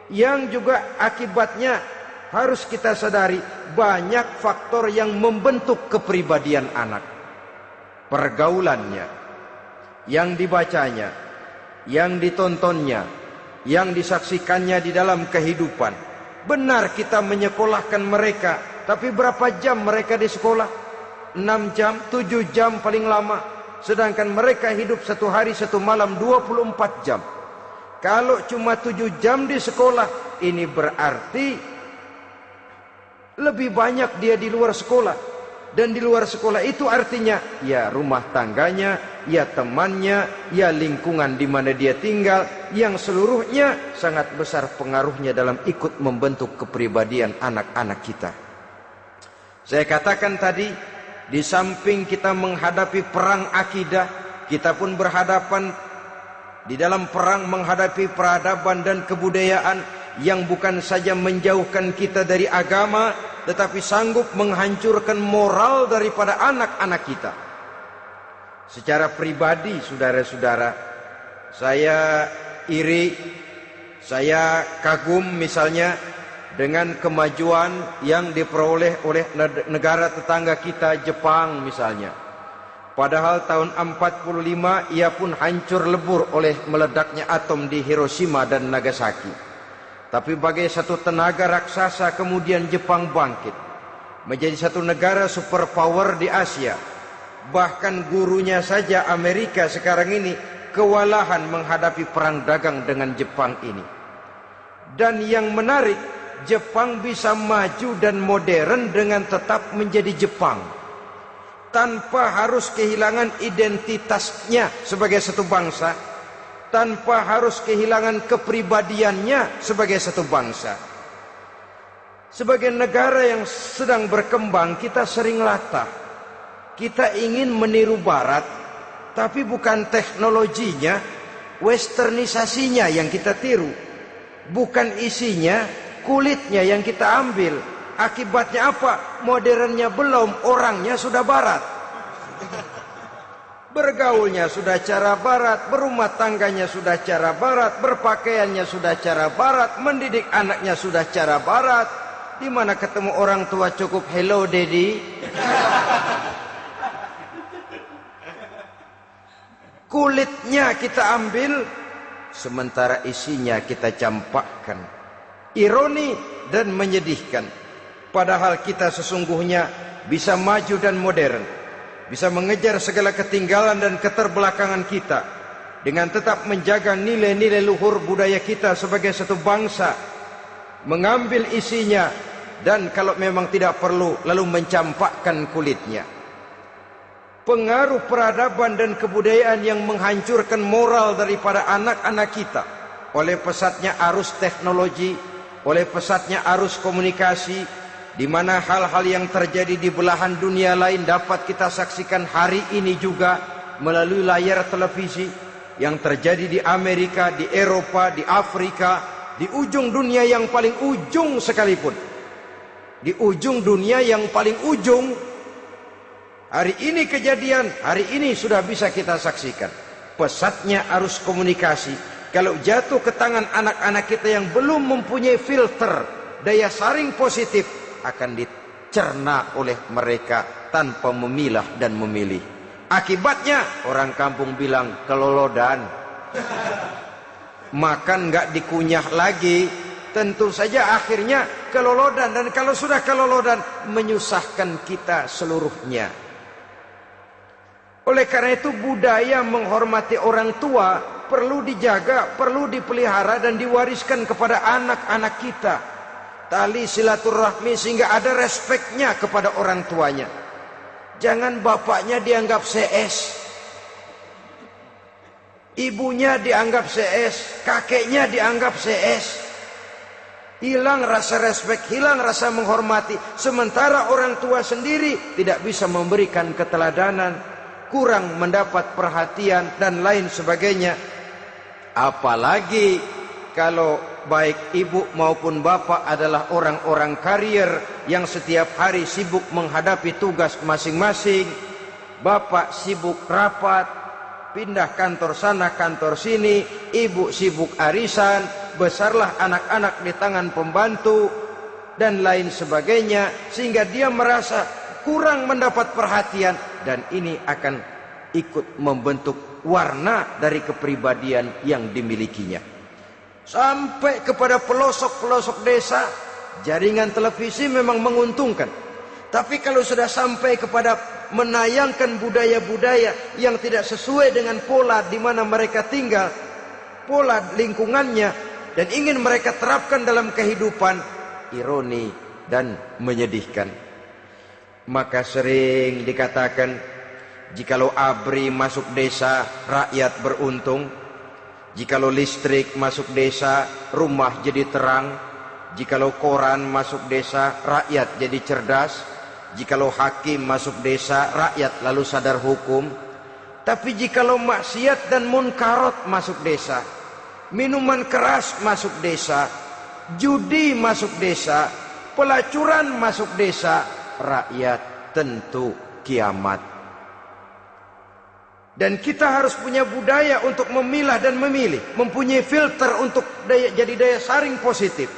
yang juga akibatnya harus kita sadari banyak faktor yang membentuk kepribadian anak. Pergaulannya, yang dibacanya, yang ditontonnya, yang disaksikannya di dalam kehidupan. Benar kita menyekolahkan mereka, tapi berapa jam mereka di sekolah? 6 jam, 7 jam paling lama. Sedangkan mereka hidup satu hari satu malam 24 jam. Kalau cuma 7 jam di sekolah, ini berarti lebih banyak dia di luar sekolah. Dan di luar sekolah itu artinya ya rumah tangganya, ya temannya, ya lingkungan di mana dia tinggal, yang seluruhnya sangat besar pengaruhnya dalam ikut membentuk kepribadian anak-anak kita. Saya katakan tadi, di samping kita menghadapi perang akidah, kita pun berhadapan di dalam perang menghadapi peradaban dan kebudayaan yang bukan saja menjauhkan kita dari agama, tetapi sanggup menghancurkan moral daripada anak-anak kita. Secara pribadi, saudara-saudara, saya iri, saya kagum misalnya dengan kemajuan yang diperoleh oleh negara tetangga kita, Jepang misalnya. Padahal tahun 45 ia pun hancur lebur oleh meledaknya atom di Hiroshima dan Nagasaki. Tapi bagai satu tenaga raksasa kemudian Jepang bangkit menjadi satu negara superpower di Asia. Bahkan gurunya saja Amerika sekarang ini kewalahan menghadapi perang dagang dengan Jepang ini. Dan yang menarik, Jepang bisa maju dan modern dengan tetap menjadi Jepang, tanpa harus kehilangan identitasnya sebagai satu bangsa, tanpa harus kehilangan kepribadiannya sebagai satu bangsa. Sebagai negara yang sedang berkembang, kita sering latah. Kita ingin meniru Barat, tapi bukan teknologinya, westernisasinya yang kita tiru. Bukan isinya, kulitnya yang kita ambil. Akibatnya apa? Modernnya belum, orangnya sudah Barat. Bergaulnya sudah cara Barat, berumah tangganya sudah cara Barat, berpakaiannya sudah cara Barat, mendidik anaknya sudah cara Barat. Di mana ketemu orang tua cukup hello daddy. Kulitnya kita ambil, sementara isinya kita campakkan. Ironi dan menyedihkan. Padahal kita sesungguhnya bisa maju dan modern, bisa mengejar segala ketinggalan dan keterbelakangan kita, dengan tetap menjaga nilai-nilai luhur budaya kita sebagai satu bangsa, mengambil isinya, dan kalau memang tidak perlu, lalu mencampakkan kulitnya. Pengaruh peradaban dan kebudayaan yang menghancurkan moral daripada anak-anak kita oleh pesatnya arus teknologi, oleh pesatnya arus komunikasi, di mana hal-hal yang terjadi di belahan dunia lain dapat kita saksikan hari ini juga melalui layar televisi. Yang terjadi di Amerika, di Eropa, di Afrika, di ujung dunia yang paling ujung sekalipun, di ujung dunia yang paling ujung, hari ini kejadian, hari ini sudah bisa kita saksikan. Pesatnya arus komunikasi, kalau jatuh ke tangan anak-anak kita yang belum mempunyai filter, daya saring positif akan dicerna oleh mereka tanpa memilah dan memilih. Akibatnya orang kampung bilang kelolodan. Makan nggak dikunyah lagi, tentu saja akhirnya kelolodan, dan kalau sudah kelolodan menyusahkan kita seluruhnya. Oleh karena itu budaya menghormati orang tua perlu dijaga, perlu dipelihara dan diwariskan kepada anak-anak kita. Tali silaturahmi sehingga ada respeknya kepada orang tuanya. Jangan bapaknya dianggap CS, ibunya dianggap CS, kakeknya dianggap CS. Hilang rasa respek, hilang rasa menghormati. Sementara orang tua sendiri tidak bisa memberikan keteladanan, kurang mendapat perhatian dan lain sebagainya. Apalagi kalau baik ibu maupun bapak adalah orang-orang karier yang setiap hari sibuk menghadapi tugas masing-masing. Bapak sibuk rapat, pindah kantor sana kantor sini, ibu sibuk arisan, besarlah anak-anak di tangan pembantu dan lain sebagainya, sehingga dia merasa kurang mendapat perhatian, dan ini akan ikut membentuk warna dari kepribadian yang dimilikinya. Sampai kepada pelosok-pelosok desa, jaringan televisi memang menguntungkan. Tapi kalau sudah sampai kepada menayangkan budaya-budaya yang tidak sesuai dengan pola di mana mereka tinggal, pola lingkungannya, dan ingin mereka terapkan dalam kehidupan, ironi dan menyedihkan. Maka sering dikatakan, jikalau ABRI masuk desa, rakyat beruntung. Jikalau listrik masuk desa, rumah jadi terang. Jikalau koran masuk desa, rakyat jadi cerdas. Jikalau hakim masuk desa, rakyat lalu sadar hukum. Tapi jikalau maksiat dan munkarat masuk desa, minuman keras masuk desa, judi masuk desa, pelacuran masuk desa, rakyat tentu kiamat. Dan kita harus punya budaya untuk memilah dan memilih, mempunyai filter untuk jadi daya saring positif.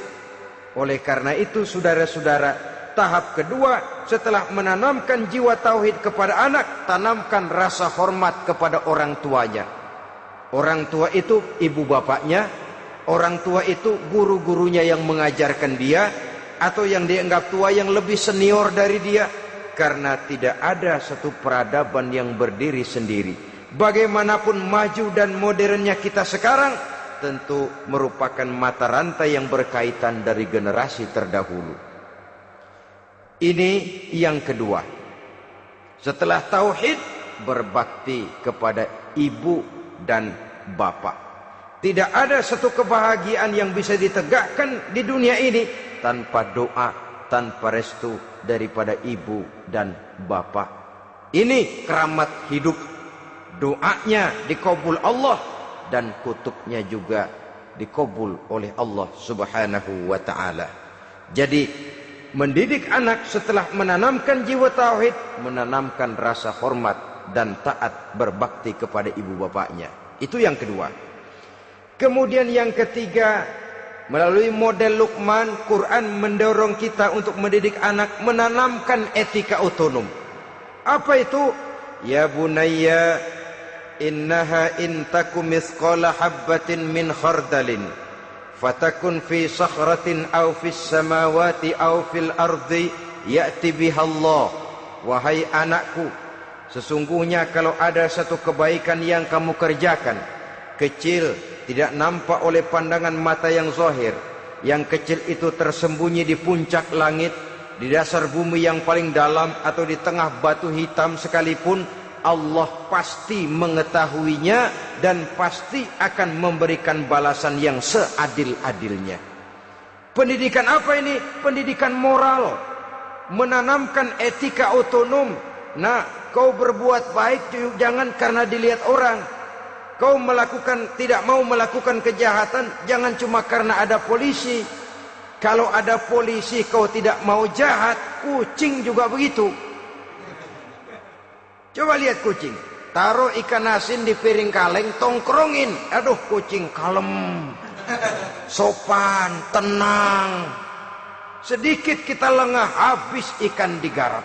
Oleh karena itu saudara-saudara, tahap kedua setelah menanamkan jiwa tauhid kepada anak, tanamkan rasa hormat kepada orang tuanya. Orang tua itu ibu bapaknya, orang tua itu guru-gurunya yang mengajarkan dia, atau yang dianggap tua yang lebih senior dari dia. Karena tidak ada satu peradaban yang berdiri sendiri. Bagaimanapun maju dan modernnya kita sekarang, tentu merupakan mata rantai yang berkaitan dari generasi terdahulu. Ini yang kedua. Setelah tauhid, berbakti kepada ibu dan bapak. Tidak ada satu kebahagiaan yang bisa ditegakkan di dunia ini tanpa doa, tanpa restu daripada ibu dan bapak. Ini keramat hidup. Doanya dikabul Allah dan kutubnya juga dikabul oleh Allah Subhanahu wa ta'ala. Jadi mendidik anak setelah menanamkan jiwa tauhid, menanamkan rasa hormat dan taat berbakti kepada ibu bapaknya. Itu yang kedua. Kemudian yang ketiga, melalui model Luqman, Quran mendorong kita untuk mendidik anak menanamkan etika otonom. Apa itu? Ya bunayya innaha in takum mithqala habbatin min khardalin fatakun fi sakhratin aw fis samawati aw fil ardi ya'ti biha Allah. Wahai anakku, sesungguhnya kalau ada satu kebaikan yang kamu kerjakan, kecil, tidak nampak oleh pandangan mata yang zahir, yang kecil itu tersembunyi di puncak langit, di dasar bumi yang paling dalam, atau di tengah batu hitam sekalipun, Allah pasti mengetahuinya dan pasti akan memberikan balasan yang seadil-adilnya. Pendidikan apa ini? Pendidikan moral, menanamkan etika otonom. Nah, kau berbuat baik jangan karena dilihat orang. Kau tidak mau melakukan kejahatan jangan cuma karena ada polisi. Kalau ada polisi kau tidak mau jahat, kucing juga begitu. Coba lihat kucing, taruh ikan asin di piring kaleng, tongkrongin. Aduh, kucing kalem, sopan, tenang. sedikit kita lengah, habis ikan digarap.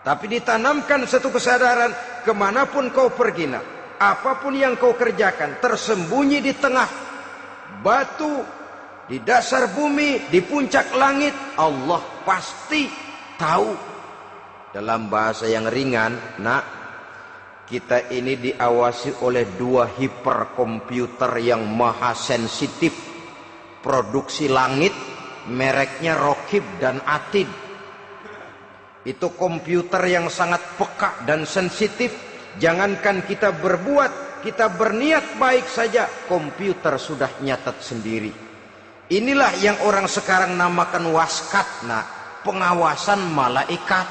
Tapi ditanamkan satu kesadaran, kemanapun kau pergi nak, apapun yang kau kerjakan, tersembunyi di tengah batu, di dasar bumi, di puncak langit, Allah pasti tahu. Dalam bahasa yang ringan, nak, kita ini diawasi oleh 2 hiperkomputer yang maha sensitif. Produksi langit, mereknya Rokib dan Atid. Itu komputer yang sangat peka dan sensitif. Jangankan kita berbuat, kita berniat baik saja, komputer sudah nyatat sendiri. Inilah yang orang sekarang namakan waskat, nak, pengawasan malaikat.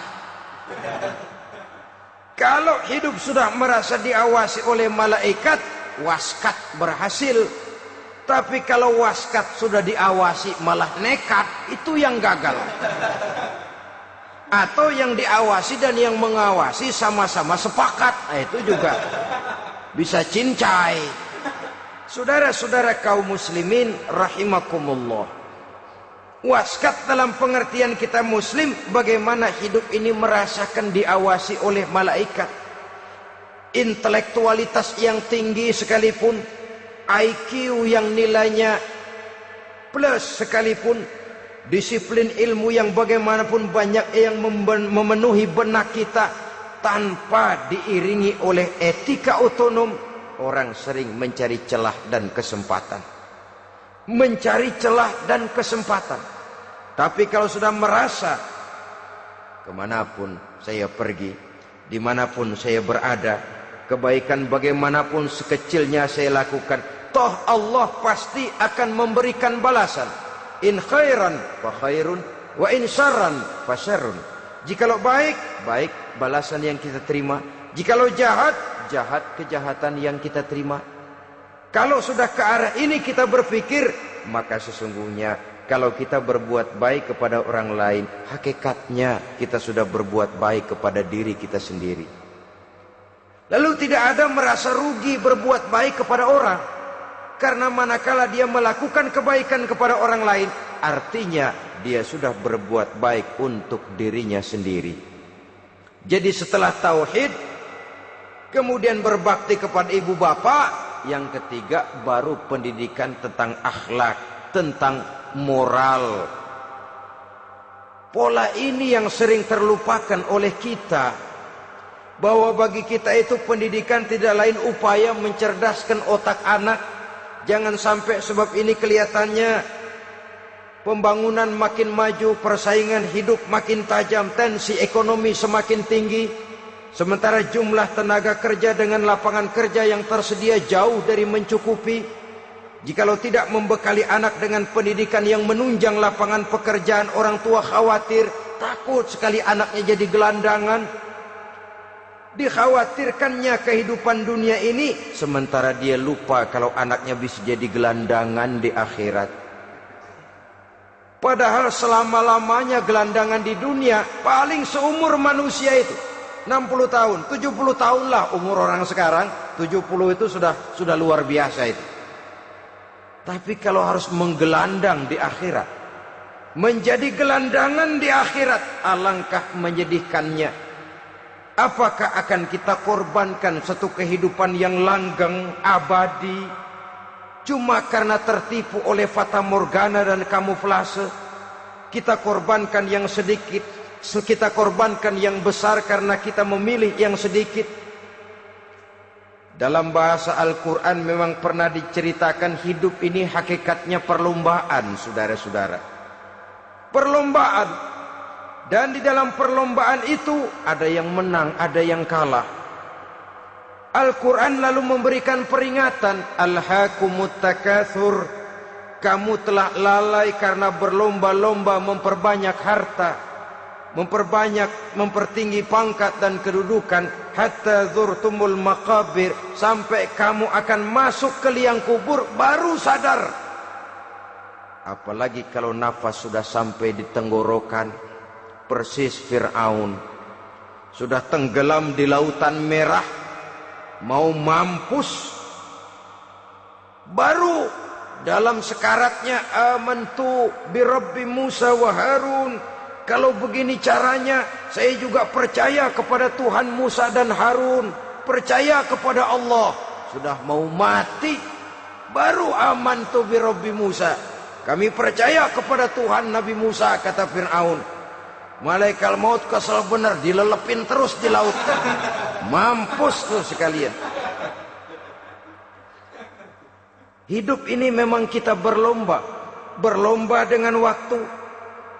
Kalau hidup sudah merasa diawasi oleh malaikat, waskat berhasil. Tapi kalau waskat sudah diawasi malah nekat, itu yang gagal. Atau yang diawasi dan yang mengawasi sama-sama sepakat, itu juga bisa cincai. Saudara-saudara kaum muslimin rahimakumullah, waskat dalam pengertian kita muslim, bagaimana hidup ini merasakan diawasi oleh malaikat. Intelektualitas yang tinggi sekalipun, IQ yang nilainya plus sekalipun, disiplin ilmu yang bagaimanapun banyak yang memenuhi benak kita, tanpa diiringi oleh etika otonom, orang sering mencari celah dan kesempatan. Mencari celah dan kesempatan. Tapi kalau sudah merasa, kemanapun saya pergi, dimanapun saya berada, kebaikan bagaimanapun sekecilnya saya lakukan, toh Allah pasti akan memberikan balasan. In khairan fa khairun, wa in syarran fa syarrun. Jikalau baik, baik balasan yang kita terima. Jikalau jahat, jahat kejahatan yang kita terima. Kalau sudah ke arah ini kita berpikir, maka sesungguhnya kalau kita berbuat baik kepada orang lain, hakikatnya kita sudah berbuat baik kepada diri kita sendiri. Lalu tidak ada merasa rugi berbuat baik kepada orang, karena manakala dia melakukan kebaikan kepada orang lain, artinya dia sudah berbuat baik untuk dirinya sendiri. Jadi setelah tauhid, kemudian berbakti kepada ibu bapak, yang ketiga baru pendidikan tentang akhlak, tentang moral. Pola ini yang sering terlupakan oleh kita, bahwa bagi kita itu pendidikan tidak lain upaya mencerdaskan otak anak. Jangan sampai sebab ini kelihatannya pembangunan makin maju, persaingan hidup makin tajam, tensi ekonomi semakin tinggi, sementara jumlah tenaga kerja dengan lapangan kerja yang tersedia jauh dari mencukupi. Jikalau tidak membekali anak dengan pendidikan yang menunjang lapangan pekerjaan, orang tua khawatir, takut sekali anaknya jadi gelandangan. Dikhawatirkannya kehidupan dunia ini, sementara dia lupa kalau anaknya bisa jadi gelandangan di akhirat. Padahal selama-lamanya gelandangan di dunia, paling seumur manusia itu 60 tahun, 70 tahun lah umur orang sekarang. 70 itu sudah luar biasa itu. Tapi kalau harus menggelandang di akhirat, menjadi gelandangan di akhirat, alangkah menyedihkannya. Apakah akan kita korbankan satu kehidupan yang langgeng, abadi, cuma karena tertipu oleh fata morgana dan kamuflase? Kita korbankan yang sedikit, kita korbankan yang besar karena kita memilih yang sedikit. Dalam bahasa Al-Quran memang pernah diceritakan hidup ini hakikatnya perlombaan, saudara-saudara. Perlombaan. Dan di dalam perlombaan itu ada yang menang, ada yang kalah. Al-Quran lalu memberikan peringatan, Alhaakumut takatsur, kamu telah lalai karena berlomba-lomba memperbanyak harta, mempertinggi pangkat dan kedudukan, hatta zurtumul maqabir, sampai kamu akan masuk ke liang kubur baru sadar. Apalagi kalau nafas sudah sampai di tenggorokan, persis Fir'aun sudah tenggelam di lautan merah, mau mampus, baru dalam sekaratnya, amantu birabbi Musa wa Harun. Kalau begini caranya, saya juga percaya kepada Tuhan Musa dan Harun, percaya kepada Allah. Sudah mau mati, baru amantu birabbi Musa. Kami percaya kepada Tuhan Nabi Musa, kata Fir'aun. Malaikat maut kesel benar, dilelepin terus di laut. Mampus tuh sekalian. Hidup ini memang kita berlomba. Berlomba dengan waktu,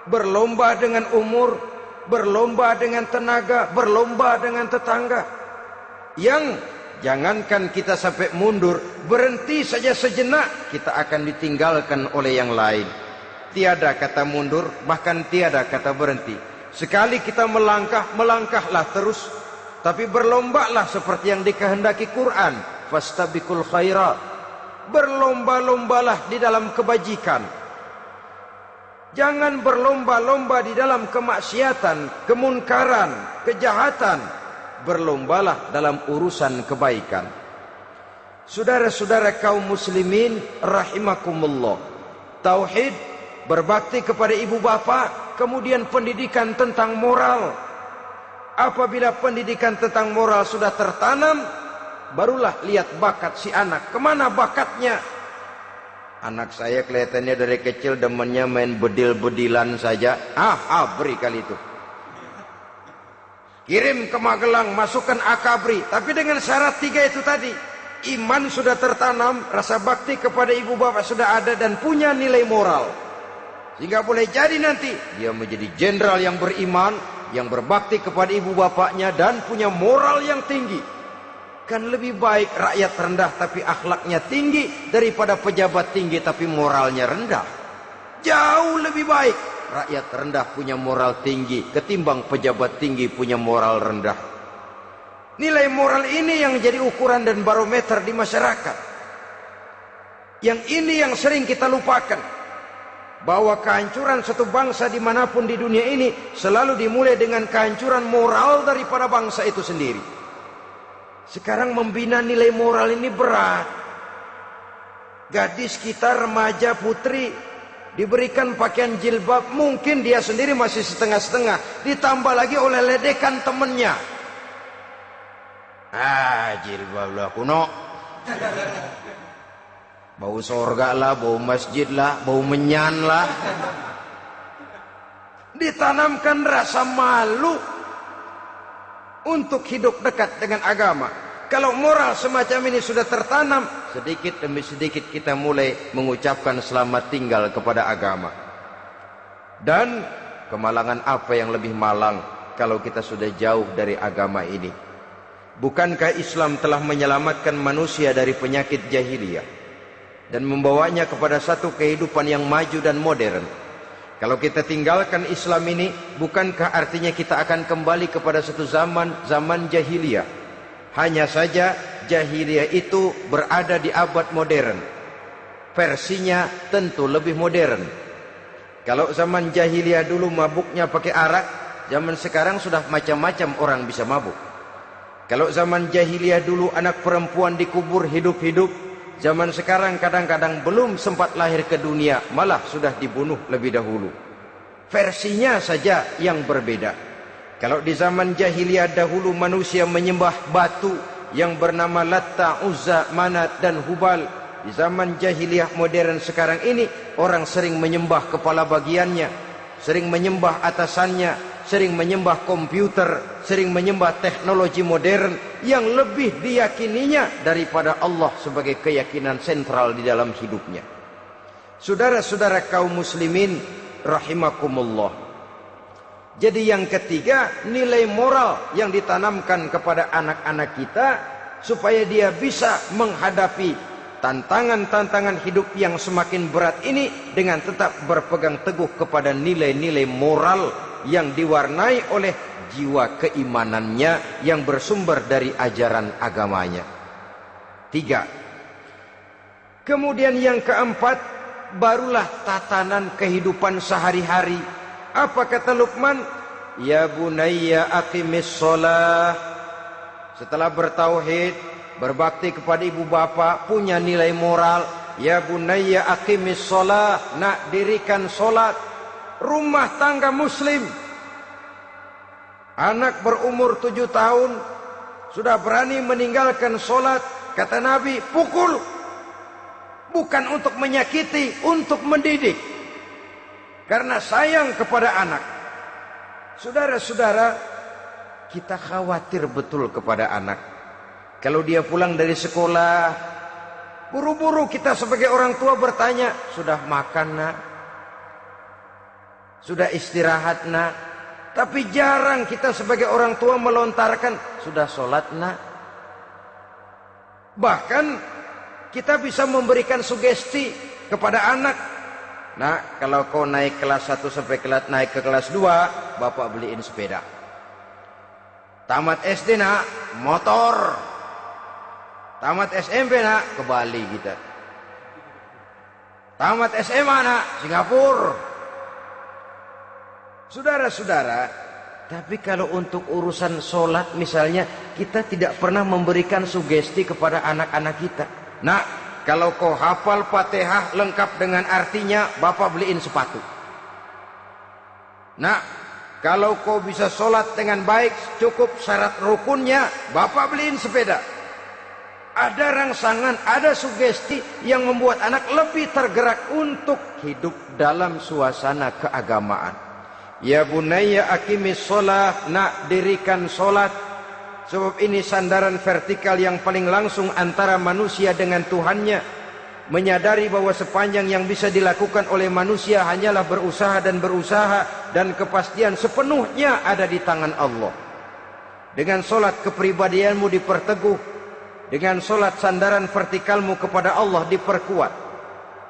berlomba dengan umur, berlomba dengan tenaga, berlomba dengan tetangga. Yang jangankan kita sampai mundur, berhenti saja sejenak, kita akan ditinggalkan oleh yang lain. Tiada kata mundur, bahkan tiada kata berhenti. Sekali kita melangkah, melangkahlah terus. Tapi berlombalah seperti yang dikehendaki Quran. Fastabiqul khairat. Berlomba-lombalah di dalam kebajikan. Jangan berlomba-lomba di dalam kemaksiatan, kemunkaran, kejahatan. Berlombalah dalam urusan kebaikan. Saudara-saudara kaum muslimin rahimakumullah. Tauhid, berbakti kepada ibu bapa, kemudian pendidikan tentang moral. Apabila pendidikan tentang moral sudah tertanam, barulah lihat bakat si anak. Kemana bakatnya? Anak saya kelihatannya dari kecil demennya main bedil-bedilan saja. Abri kali itu. Kirim ke Magelang, masukkan akabri. Tapi dengan syarat 3 itu tadi. Iman sudah tertanam, rasa bakti kepada ibu bapak sudah ada, dan punya nilai moral. Sehingga boleh jadi nanti dia menjadi jenderal yang beriman, yang berbakti kepada ibu bapaknya, dan punya moral yang tinggi. Kan lebih baik rakyat rendah tapi akhlaknya tinggi, daripada pejabat tinggi tapi moralnya rendah. Jauh lebih baik rakyat rendah punya moral tinggi ketimbang pejabat tinggi punya moral rendah. Nilai moral ini yang jadi ukuran dan barometer di masyarakat. Yang ini yang sering kita lupakan, bahwa kehancuran satu bangsa dimanapun di dunia ini selalu dimulai dengan kehancuran moral daripada bangsa itu sendiri. Sekarang membina nilai moral ini berat. Gadis kita, remaja, putri, diberikan pakaian jilbab, mungkin dia sendiri masih setengah-setengah, ditambah lagi oleh ledekan temennya. Jilbab lah kuno, bau sorga lah, bau masjid lah, bau menyan lah. Ditanamkan rasa malu untuk hidup dekat dengan agama. Kalau moral semacam ini sudah tertanam, sedikit demi sedikit kita mulai mengucapkan selamat tinggal kepada agama. Dan kemalangan apa yang lebih malang kalau kita sudah jauh dari agama ini? Bukankah Islam telah menyelamatkan manusia dari penyakit jahiliyah dan membawanya kepada satu kehidupan yang maju dan modern? Kalau kita tinggalkan Islam ini, bukankah artinya kita akan kembali kepada satu zaman jahiliyah? Hanya saja jahiliyah itu berada di abad modern. Versinya tentu lebih modern. Kalau zaman jahiliyah dulu mabuknya pakai arak, zaman sekarang sudah macam-macam orang bisa mabuk. Kalau zaman jahiliyah dulu anak perempuan dikubur hidup-hidup, zaman sekarang kadang-kadang belum sempat lahir ke dunia, malah sudah dibunuh lebih dahulu. Versinya saja yang berbeda. Kalau di zaman jahiliyah dahulu manusia menyembah batu yang bernama Latta, Uzza, Manat dan Hubal. Di zaman jahiliyah modern sekarang ini, orang sering menyembah kepala bagiannya, sering menyembah atasannya, sering menyembah komputer, sering menyembah teknologi modern yang lebih diyakininya daripada Allah sebagai keyakinan sentral di dalam hidupnya. Saudara-saudara kaum muslimin rahimakumullah. Jadi yang ketiga, nilai moral yang ditanamkan kepada anak-anak kita supaya dia bisa menghadapi tantangan-tantangan hidup yang semakin berat ini dengan tetap berpegang teguh kepada nilai-nilai moral yang diwarnai oleh jiwa keimanannya yang bersumber dari ajaran agamanya. 3. Kemudian yang keempat, barulah tatanan kehidupan sehari-hari. Apa kata Luqman? Ya bunayya aqimis shalah. Setelah bertauhid, berbakti kepada ibu bapa, punya nilai moral, Ya bunayya aqimis shalah, nak dirikan salat. Rumah tangga muslim, anak berumur 7 tahun sudah berani meninggalkan salat, kata Nabi, pukul. Bukan untuk menyakiti, untuk mendidik, karena sayang kepada anak. Saudara-saudara, kita khawatir betul kepada anak. Kalau dia pulang dari sekolah, buru-buru kita sebagai orang tua bertanya, sudah makan nak? Sudah istirahat nak? Tapi jarang kita sebagai orang tua melontarkan, sudah sholat nak? Bahkan kita bisa memberikan sugesti kepada anak. Nah, kalau kau naik kelas 1 sampai naik ke kelas 2, bapak beliin sepeda. Tamat SD nak, motor. Tamat SMP nak, ke Bali kita. Tamat SMA nak, Singapura. Saudara-saudara, tapi kalau untuk urusan sholat misalnya, kita tidak pernah memberikan sugesti kepada anak-anak kita. Nah, kalau kau hafal Fatihah lengkap dengan artinya, bapak beliin sepatu. Nah, kalau kau bisa sholat dengan baik, cukup syarat rukunnya, bapak beliin sepeda. Ada rangsangan, ada sugesti yang membuat anak lebih tergerak untuk hidup dalam suasana keagamaan. Ya bunayya aqimis shalah, nak dirikan sholat. Sebab ini sandaran vertikal yang paling langsung antara manusia dengan Tuhannya. Menyadari bahwa sepanjang yang bisa dilakukan oleh manusia hanyalah berusaha dan berusaha, dan kepastian sepenuhnya ada di tangan Allah. Dengan solat kepribadianmu diperteguh, dengan solat sandaran vertikalmu kepada Allah diperkuat.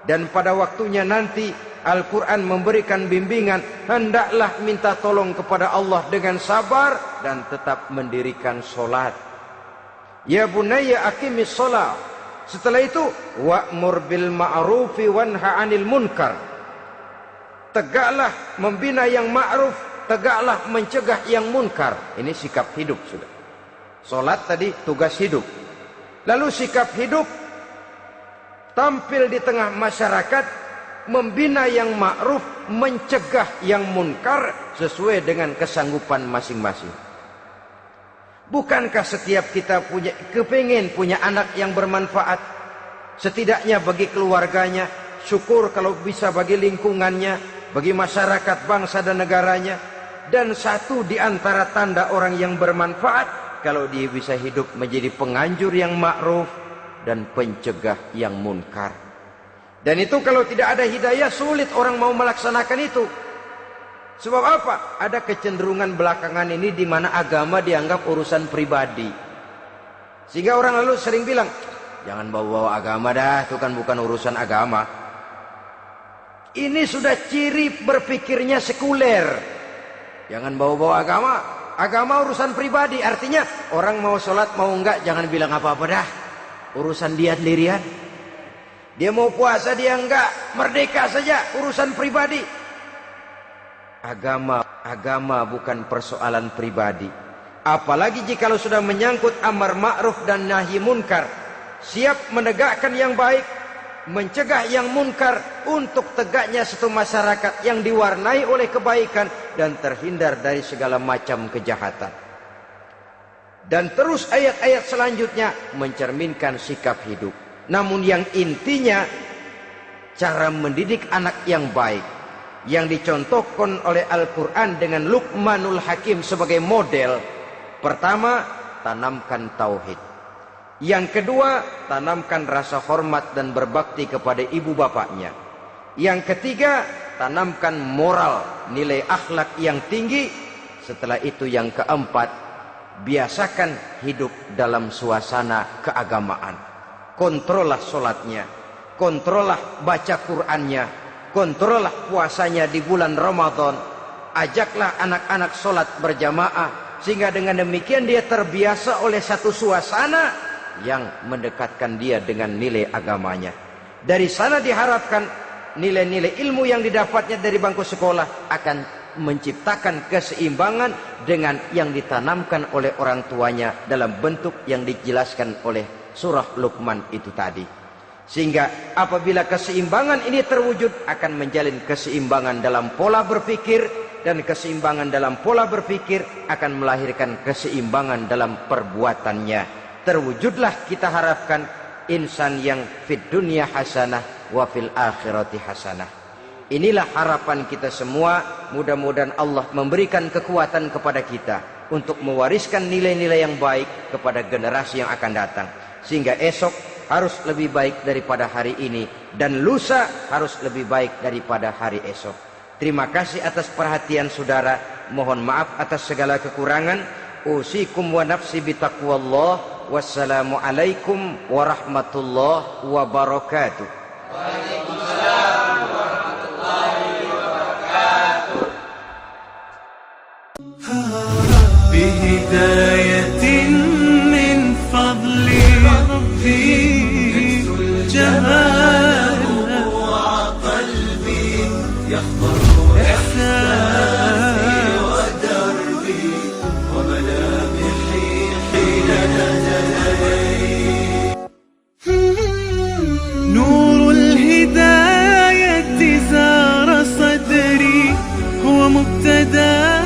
Dan pada waktunya nanti Al-Quran memberikan bimbingan, hendaklah minta tolong kepada Allah dengan sabar dan tetap mendirikan solat. Ya bunayya aqimis shalah. Setelah itu, wa'mur bil ma'rufi wanha 'anil munkar. Tegaklah membina yang ma'ruf, tegaklah mencegah yang munkar. Ini sikap hidup sudah. Solat tadi tugas hidup. Lalu sikap hidup tampil di tengah masyarakat, membina yang ma'ruf, mencegah yang munkar sesuai dengan kesanggupan masing-masing. Bukankah setiap kita kepingin punya anak yang bermanfaat, setidaknya bagi keluarganya, syukur kalau bisa bagi lingkungannya, bagi masyarakat, bangsa dan negaranya. Dan satu di antara tanda orang yang bermanfaat, kalau dia bisa hidup menjadi penganjur yang ma'ruf dan pencegah yang munkar. Dan itu kalau tidak ada hidayah, sulit orang mau melaksanakan itu. Sebab apa? Ada kecenderungan belakangan ini di mana agama dianggap urusan pribadi. Sehingga orang lalu sering bilang, jangan bawa-bawa agama dah, itu kan bukan urusan agama. Ini sudah ciri berpikirnya sekuler. Jangan bawa-bawa agama. Agama urusan pribadi, artinya orang mau sholat mau enggak, jangan bilang apa-apa dah. Urusan dia sendirian. Dia mau puasa dia enggak, merdeka saja, urusan pribadi. Agama bukan persoalan pribadi. Apalagi jika sudah menyangkut amar ma'ruf dan nahi munkar. Siap menegakkan yang baik, mencegah yang munkar, untuk tegaknya satu masyarakat yang diwarnai oleh kebaikan dan terhindar dari segala macam kejahatan. Dan terus ayat-ayat selanjutnya mencerminkan sikap hidup. Namun yang intinya, cara mendidik anak yang baik, yang dicontohkan oleh Al-Quran dengan Luqmanul Hakim sebagai model. Pertama, tanamkan tauhid. Yang kedua, tanamkan rasa hormat dan berbakti kepada ibu bapaknya. Yang ketiga, tanamkan moral, nilai akhlak yang tinggi. Setelah itu yang keempat, biasakan hidup dalam suasana keagamaan. Kontrollah sholatnya, kontrollah baca Qur'annya, kontrollah puasanya di bulan Ramadan. Ajaklah anak-anak sholat berjamaah, sehingga dengan demikian dia terbiasa oleh satu suasana yang mendekatkan dia dengan nilai agamanya. Dari sana diharapkan nilai-nilai ilmu yang didapatnya dari bangku sekolah akan menciptakan keseimbangan dengan yang ditanamkan oleh orang tuanya dalam bentuk yang dijelaskan oleh surah Luqman itu tadi. Sehingga apabila keseimbangan ini terwujud, akan menjalin keseimbangan dalam pola berpikir, dan keseimbangan dalam pola berpikir akan melahirkan keseimbangan dalam perbuatannya. Terwujudlah kita harapkan insan yang fid dunya hasanah wa fil akhirati hasanah. Inilah harapan kita semua. Mudah-mudahan Allah memberikan kekuatan kepada kita untuk mewariskan nilai-nilai yang baik kepada generasi yang akan datang, sehingga esok harus lebih baik daripada hari ini, dan lusa harus lebih baik daripada hari esok. Terima kasih atas perhatian saudara. Mohon maaf atas segala kekurangan. Usikum wa nafsi bitaqwallah. Wassalamualaikum warahmatullahi wabarakatuh. Waalaikumsalam warahmatullahi wabarakatuh. Bihidayatin min fadli Rabbi jamal wa qalbi yakhbar ihsan ودربي وملامحي حين ناديت. نور الهداية زار صدري هو مبتدأ